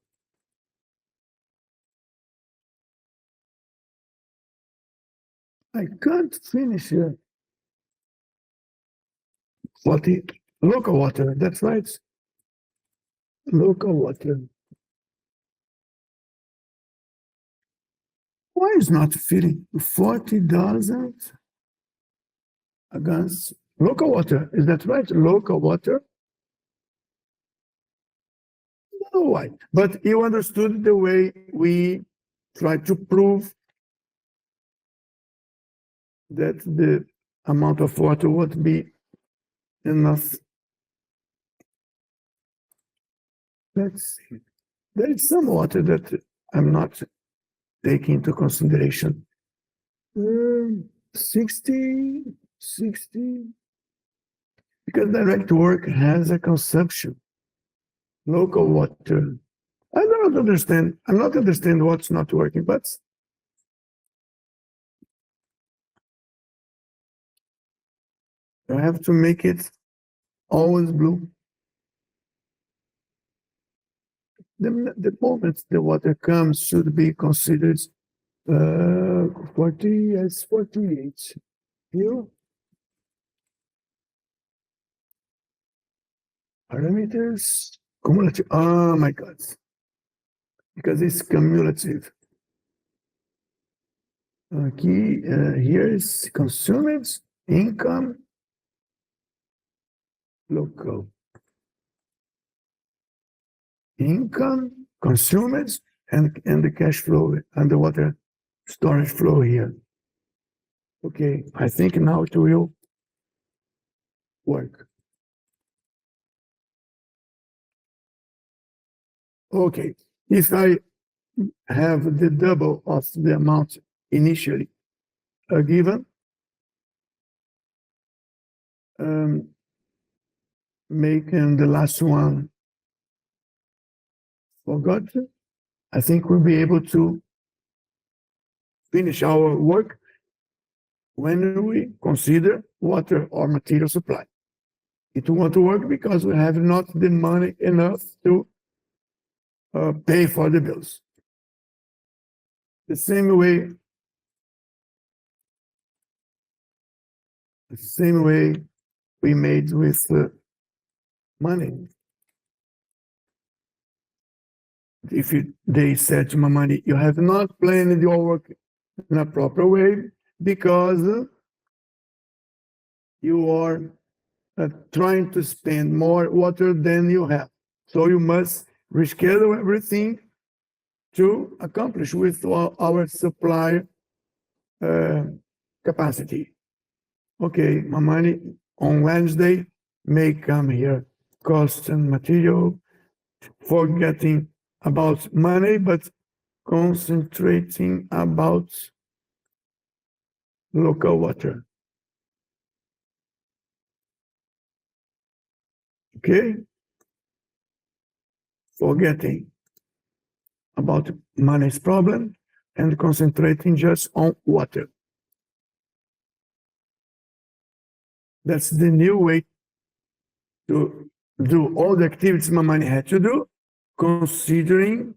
I can't finish here. 40 local water, that's right. Local water. Why is not fitting? 40,000 against local water, is that right? Local water? No, why? But you understood the way we try to prove that the amount of water would be enough. Let's see. There is some water that I'm not taking into consideration. 60, because direct work has a consumption. Local water. I don't understand. I'm not understand what's not working, but I have to make it always blue. The moment the water comes should be considered 40 as 48. Here. Parameters, cumulative. Oh my God. Because it's cumulative. Aqui, here is consumed, income, local. Income, consumed, and the cash flow, and the water storage flow here. Okay, I think now it will work. Okay, if I have the double of the amount initially given, making the last one forgot, I think we'll be able to finish our work when we consider water or material supply. It won't work because we have not the money enough to pay for the bills. The same way we made with money. If they said to my money, you have not planned your work in a proper way because you are trying to spend more water than you have. So you must reschedule everything to accomplish with our supply capacity. Okay, my money on Wednesday may come here, cost and material, forgetting about money, but concentrating about local water. Okay? Forgetting about money's problem and concentrating just on water. That's the new way to do all the activities my money had to do, considering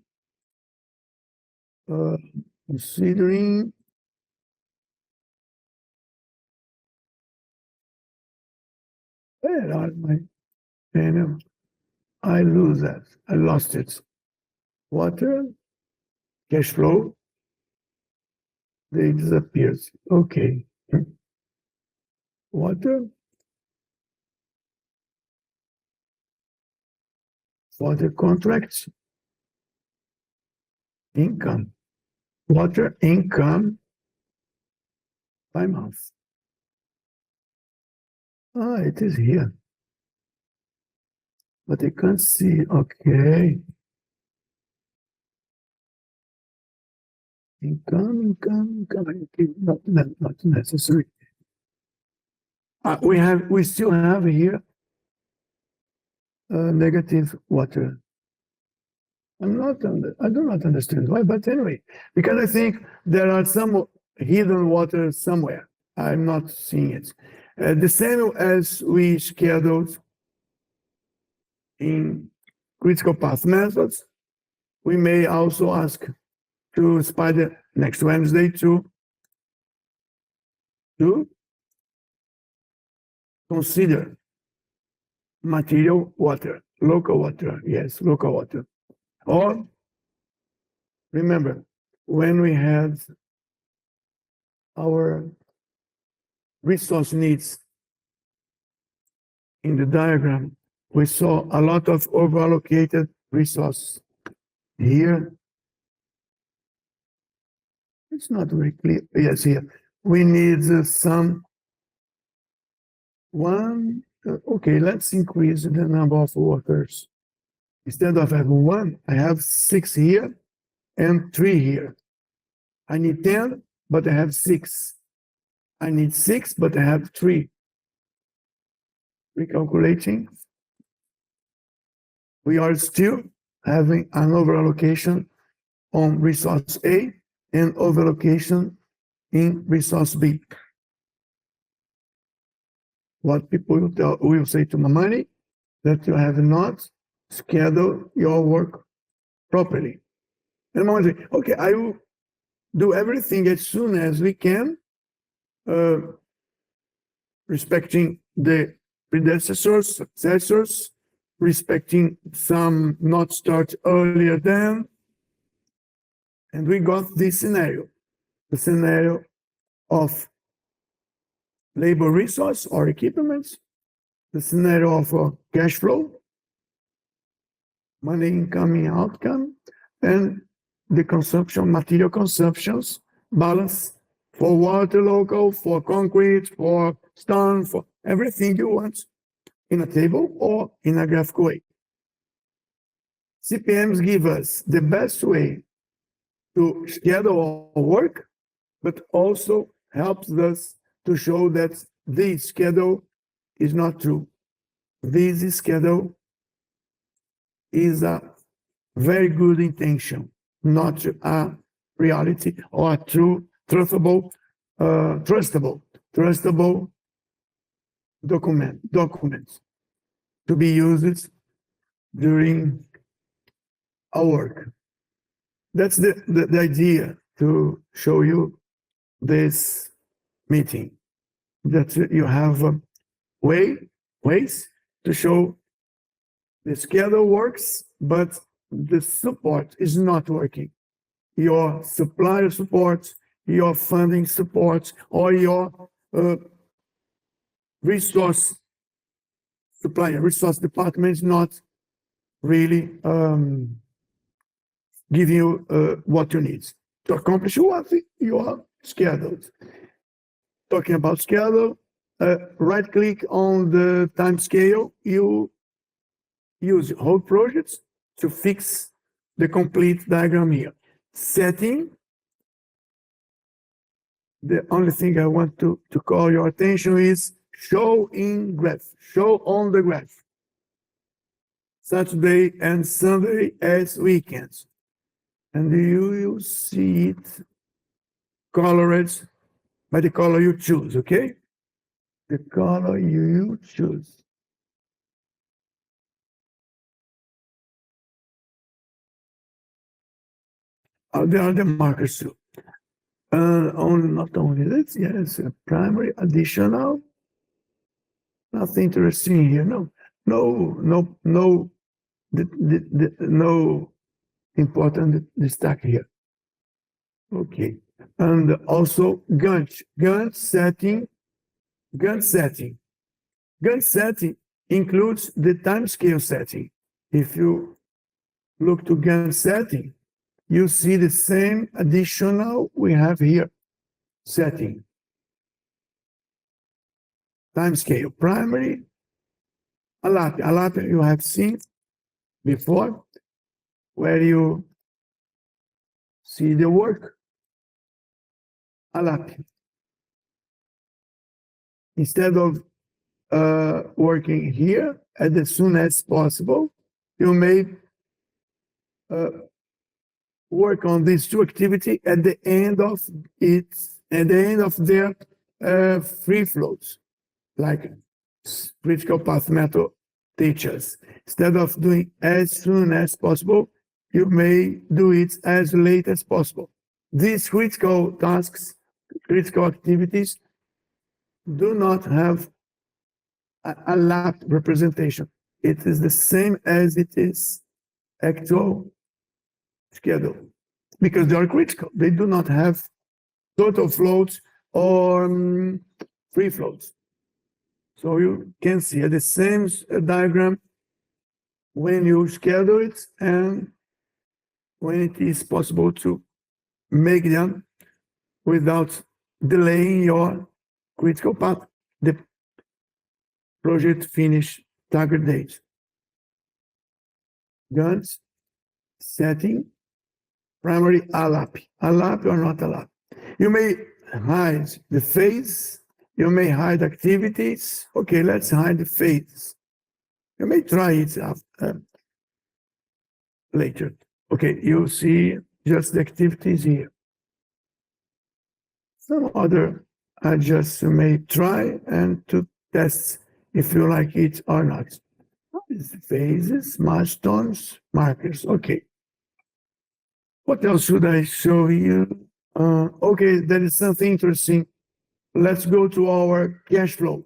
where are my panel? I lose that. I lost it. Water, cash flow, they disappeared. Okay. Water, for the contracts, income, water income by month. Ah, it is here. But I can't see. Okay. Income. Not necessary. We still have here negative water. I do not understand why, but anyway, because I think there are some hidden water somewhere. I'm not seeing it. The same as we scheduled in critical path methods, we may also ask to Spider next Wednesday to consider material water, local water, yes, local water. Or remember, when we had our resource needs in the diagram, we saw a lot of overallocated resource. Here, it's not very clear. Yes, here. We need okay, let's increase the number of workers. Instead of having 1, I have 6 here and 3 here. I need 10, but I have 6. I need 6, but I have 3. Recalculating. We are still having an overallocation on resource A and overallocation in resource B. What people will say to my money, that you have not scheduled your work properly. And my money say, okay, I will do everything as soon as we can, respecting the predecessors, successors, respecting some not start earlier than, and we got this scenario, the scenario of labor resource or equipment, the scenario of cash flow, money incoming, outcome, and the consumption, material consumptions, balance for water local, for concrete, for stone, for everything you want in a table or in a graphical way. CPMs give us the best way to schedule our work, but also helps us to show that this schedule is not true. This schedule is a very good intention, not a reality or a true, trustable documents to be used during our work. That's the idea to show you this meeting, that you have ways to show the schedule works, but the support is not working. Your supplier support, your funding support, or your resource department is not really giving you what you need to accomplish what you are scheduled. Talking about schedule, right click on the time scale, you use whole projects to fix the complete diagram here. Setting, the only thing I want to call your attention is show in graph, show on the graph. Saturday and Sunday as weekends. And you will see it colored by the color you choose, okay? The color you choose. There are the markers too. Not only that, yes, a primary, additional. Nothing interesting here. No important stack here. Okay, and also Gantt setting. Gantt setting includes the time scale setting. If you look to Gantt setting, you see the same additional we have here. Setting. Time scale, primary, ALAP you have seen before, where you see the work, ALAP. Instead of working here as soon as possible, you may work on these two activities at the end of their free flows, like critical path method teaches. Instead of doing as soon as possible, you may do it as late as possible. These critical tasks, critical activities, do not have a lap representation. It is the same as it is actual schedule, because they are critical. They do not have total floats or free floats. So you can see the same diagram when you schedule it and when it is possible to make them without delaying your critical path, the project finish target date. Gantt setting, primary ALAP or not ALAP. You may hide the phase. You may hide activities. Okay, let's hide the phase. You may try it later. Okay, you see just the activities here. Some other adjusts you may try and to test if you like it or not. Phases, milestones, markers. Okay. What else should I show you? Okay, there is something interesting. Let's go to our cash flow.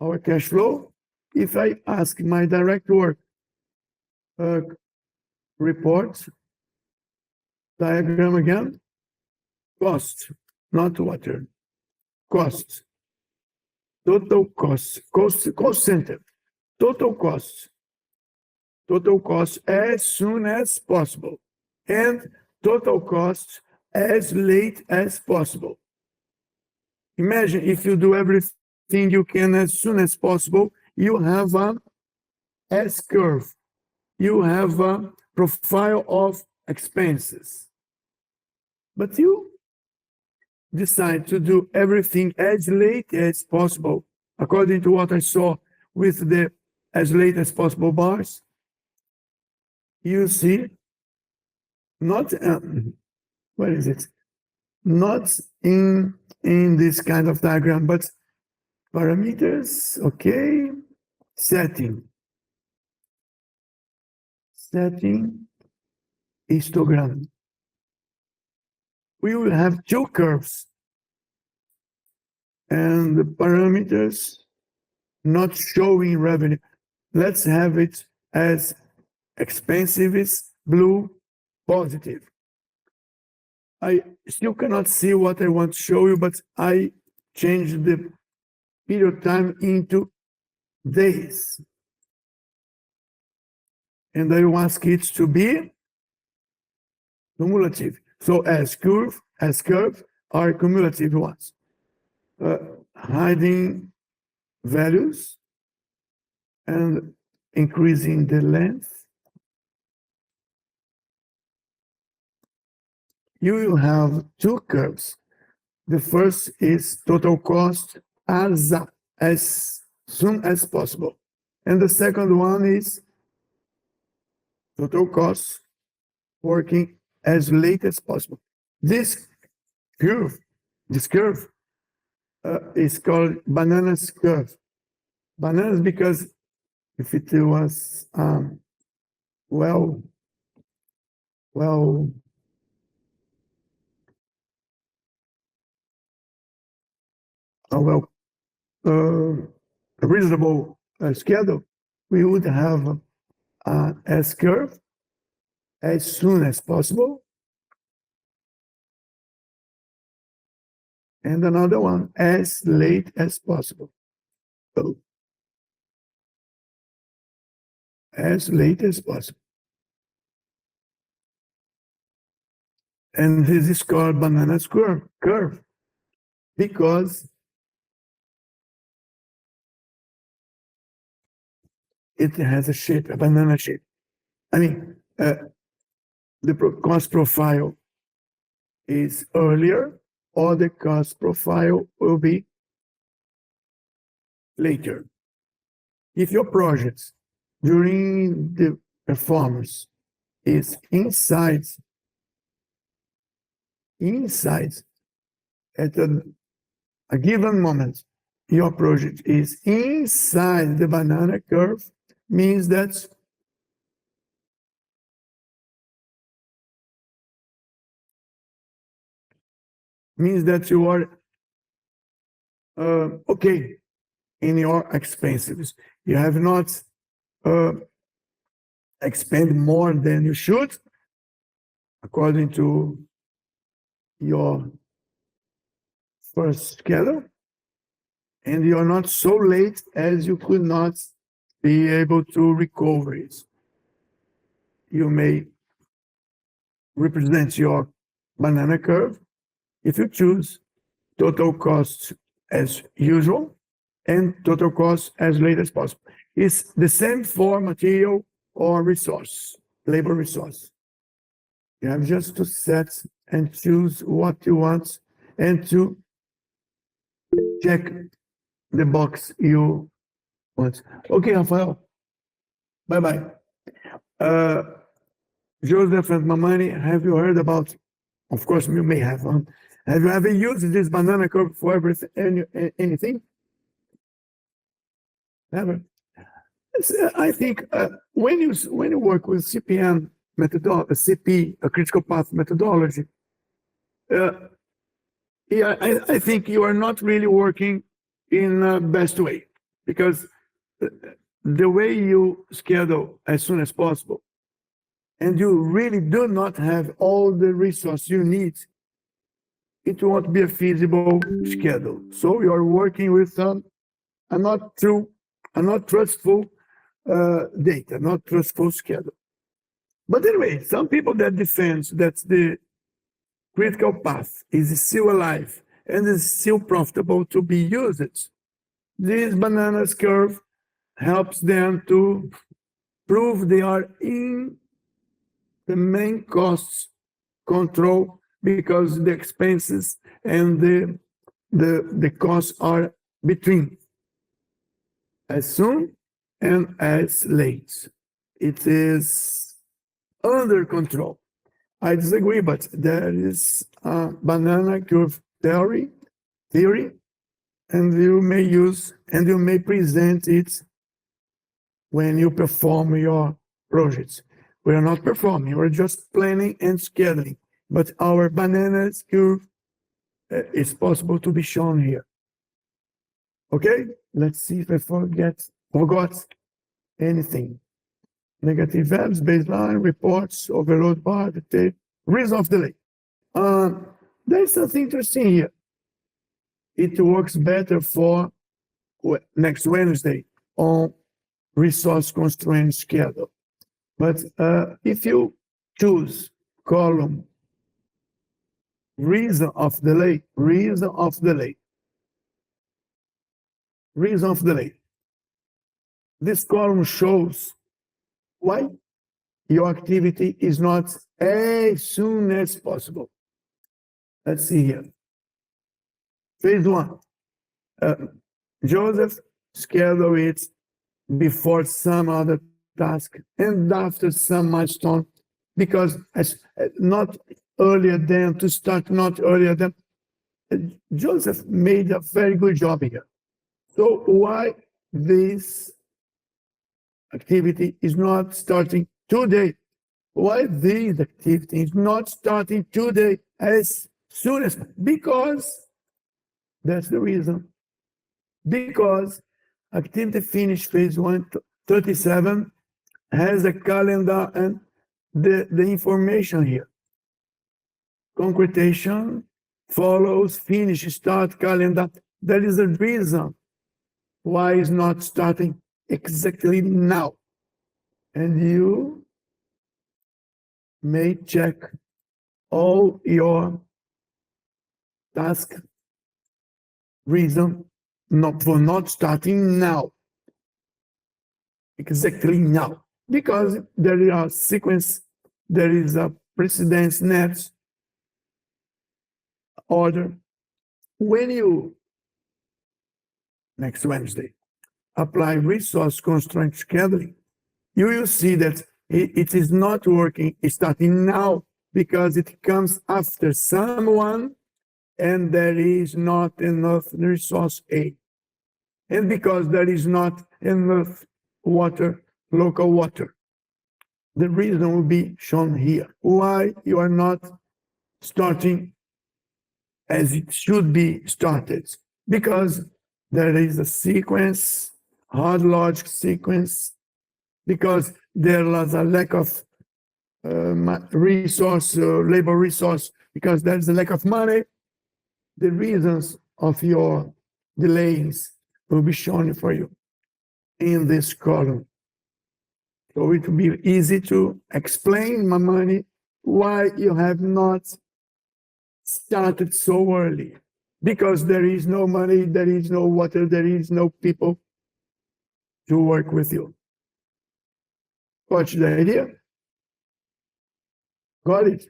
Our cash flow if I ask my direct work report diagram again, cost, not water, cost, total cost center, total cost as soon as possible, and total cost as late as possible. Imagine if you do everything you can as soon as possible, you have a S-curve. You have a profile of expenses. But you decide to do everything as late as possible, according to what I saw with the as late as possible bars. You see, not, what is it? Not in this kind of diagram, but parameters, okay, setting histogram. We will have two curves and the parameters not showing revenue. Let's have it as expensive is blue, positive. I still cannot see what I want to show you, but I changed the period time into days. And I ask it to be cumulative. So as curve are cumulative ones. Hiding values and increasing the length. You will have two curves. The first is total cost as soon as possible. And the second one is total cost working as late as possible. This curve is called bananas curve. Bananas because if it was a reasonable schedule, we would have an S curve as soon as possible, and another one as late as possible. So, as late as possible. And this is called bananas curve because it has a shape, a banana shape. I mean, the cost profile is earlier, or the cost profile will be later. If your project during the performance is inside at a given moment, your project is inside the banana curve, means that you are okay in your expenses. You have not expend more than you should according to your first schedule, and you're not so late as you could not be able to recover it. You may represent your banana curve if you choose total cost as usual and total cost as late as possible. It's the same for material or resource, labor resource. You have just to set and choose what you want and to check the box you want. Okay, Rafael. Bye-bye. Joseph and Mamani, have you heard about, of course you may have, have you ever used this banana curve for everything, anything? Never. I think when you work with CPM methodology, CP, a critical path methodology, yeah, I think you are not really working in the best way, because the way you schedule as soon as possible, and you really do not have all the resources you need, it won't be a feasible schedule. So you're working with a not trustful data, not trustful schedule. But anyway, some people that defend that the critical path is still alive and is still profitable to be used, this bananas curve helps them to prove they are in the main costs control, because the expenses and the costs are between as soon and as late. It is under control. I disagree, but there is a banana curve theory, and you may use and you may present it when you perform your projects. We are not performing, we're just planning and scheduling. But our banana curve is possible to be shown here. Okay, let's see if I forgot anything. Negative values, baseline, reports, overload bar, the tape, reason of delay. There's something interesting here. It works better for next Wednesday on resource constraint schedule. But if you choose column reason of delay, this column shows why your activity is not as soon as possible. Let's see here. Phase 1. Joseph scheduled it before some other task and after some milestone, because not earlier than to start, not earlier than. Joseph made a very good job here. So why this activity is not starting today? Why this activity is not starting today as soon as? Because that's the reason. Because activity finish phase 137 has a calendar and the information here. Concretation follows finish start calendar. There is a reason why it's not starting exactly now. And you may check all your task reason for not starting now. Exactly now. Because there are sequence, there is a precedence net order. When you, next Wednesday, apply resource constraint scheduling, you will see that it is not working starting now, because it comes after someone and there is not enough resource A. And because there is not enough water, local water. The reason will be shown here. Why you are not starting as it should be started. Because there is a sequence, hard logic sequence, because there was a lack of resource, labor resource, because there's a lack of money. The reasons of your delays will be shown for you in this column. So it will be easy to explain, Mamani, why you have not started so early. Because there is no money, there is no water, there is no people to work with you. What's the idea? Got it?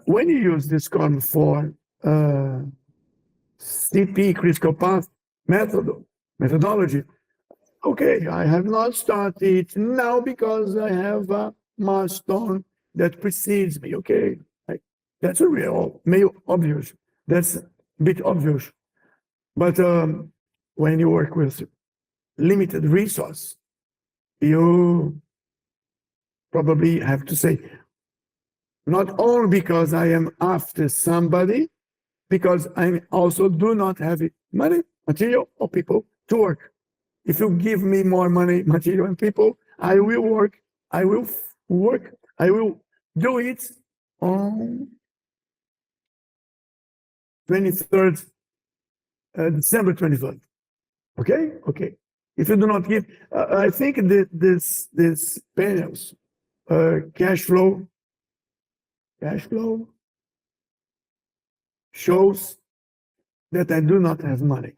When you use this column for CP, critical path methodology, okay, I have not started now because I have a milestone that precedes me, okay? That's a real, obvious. That's a bit obvious. But when you work with limited resource, you probably have to say, not only because I am after somebody, because I also do not have money, material, or people to work. If you give me more money, material, and people, I will work. I will work. I will do it on 23rd, December 23rd. Okay? Okay. If you do not give, I think that this panels, cash flow shows that I do not have money.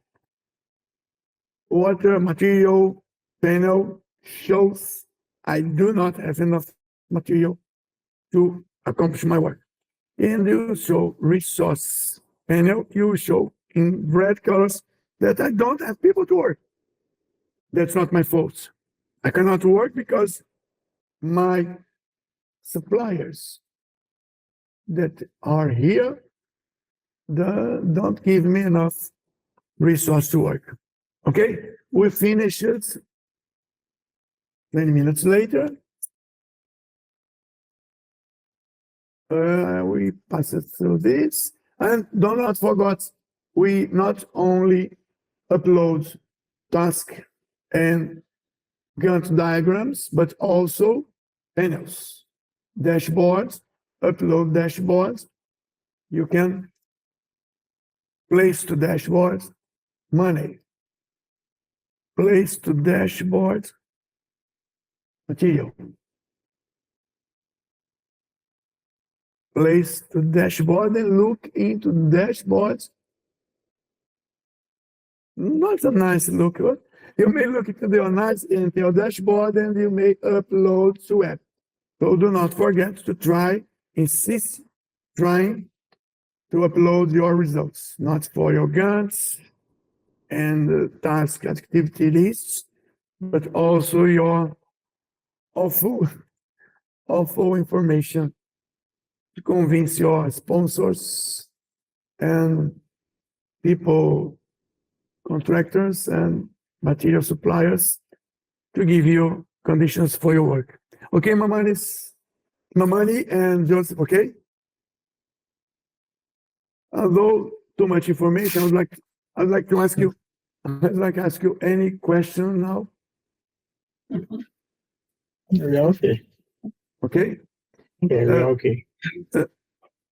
Water material panel shows I do not have enough material to accomplish my work. And you show resource panel, you show in red colors that I don't have people to work. That's not my fault. I cannot work because my suppliers that are here don't give me enough resource to work. Okay, we finish it 20 minutes later. We pass it through this, and do not forget, we not only upload task and Gantt diagrams, but also panels, dashboards, upload dashboards. You can place to dashboards money, place to dashboard material, place to dashboard and look into dashboards. Not a nice look. You may look into your dashboard and you may upload to app. So do not forget to insist trying to upload your results, not for your Gantt and task activity lists, but also your awful information to convince your sponsors and people, contractors and material suppliers to give you conditions for your work. Okay, Mamani and Joseph, okay? Although too much information, I'd like to ask you any question now. Yeah, okay. Okay? Yeah, okay.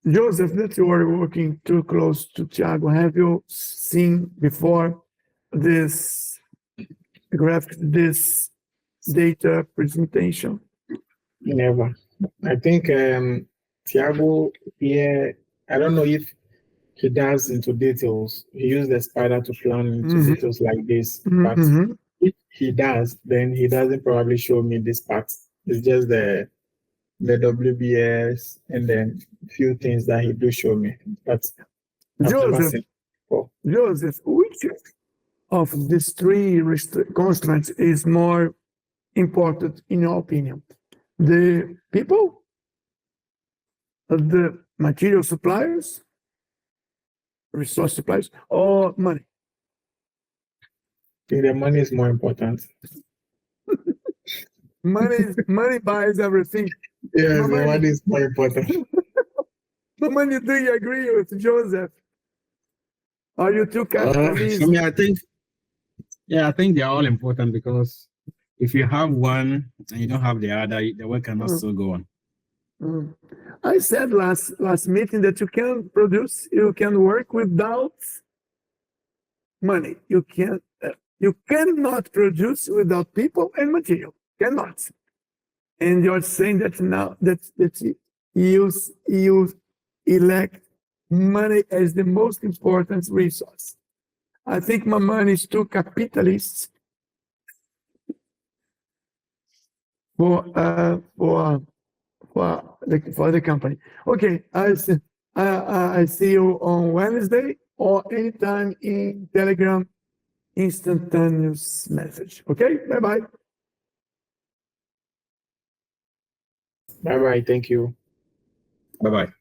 Joseph, that you are working too close to Thiago, have you seen before this graphic, this data presentation? Never. I think Thiago here, I don't know if he does into details. He used the spider to plan into details like this. But if he does, then he doesn't probably show me this part. It's just the WBS and then a few things that he do show me. But Joseph, which of these three constraints is more important in your opinion? The people, the material suppliers, resource suppliers, or money? I think the money is more important. Money buys everything. Yes, the money is more important. Mamani, do you agree with Joseph? Are you too capitalist? I think they're all important, because if you have one and you don't have the other, the work cannot still go on. I said last meeting that you can work without money. You cannot produce without people and material. Cannot. And you're saying that now that you elect money as the most important resource. I think my money is too capitalist for the company. Okay, I see you on Wednesday or anytime in Telegram instantaneous message. Okay, bye-bye. Bye-bye, thank you. Bye-bye.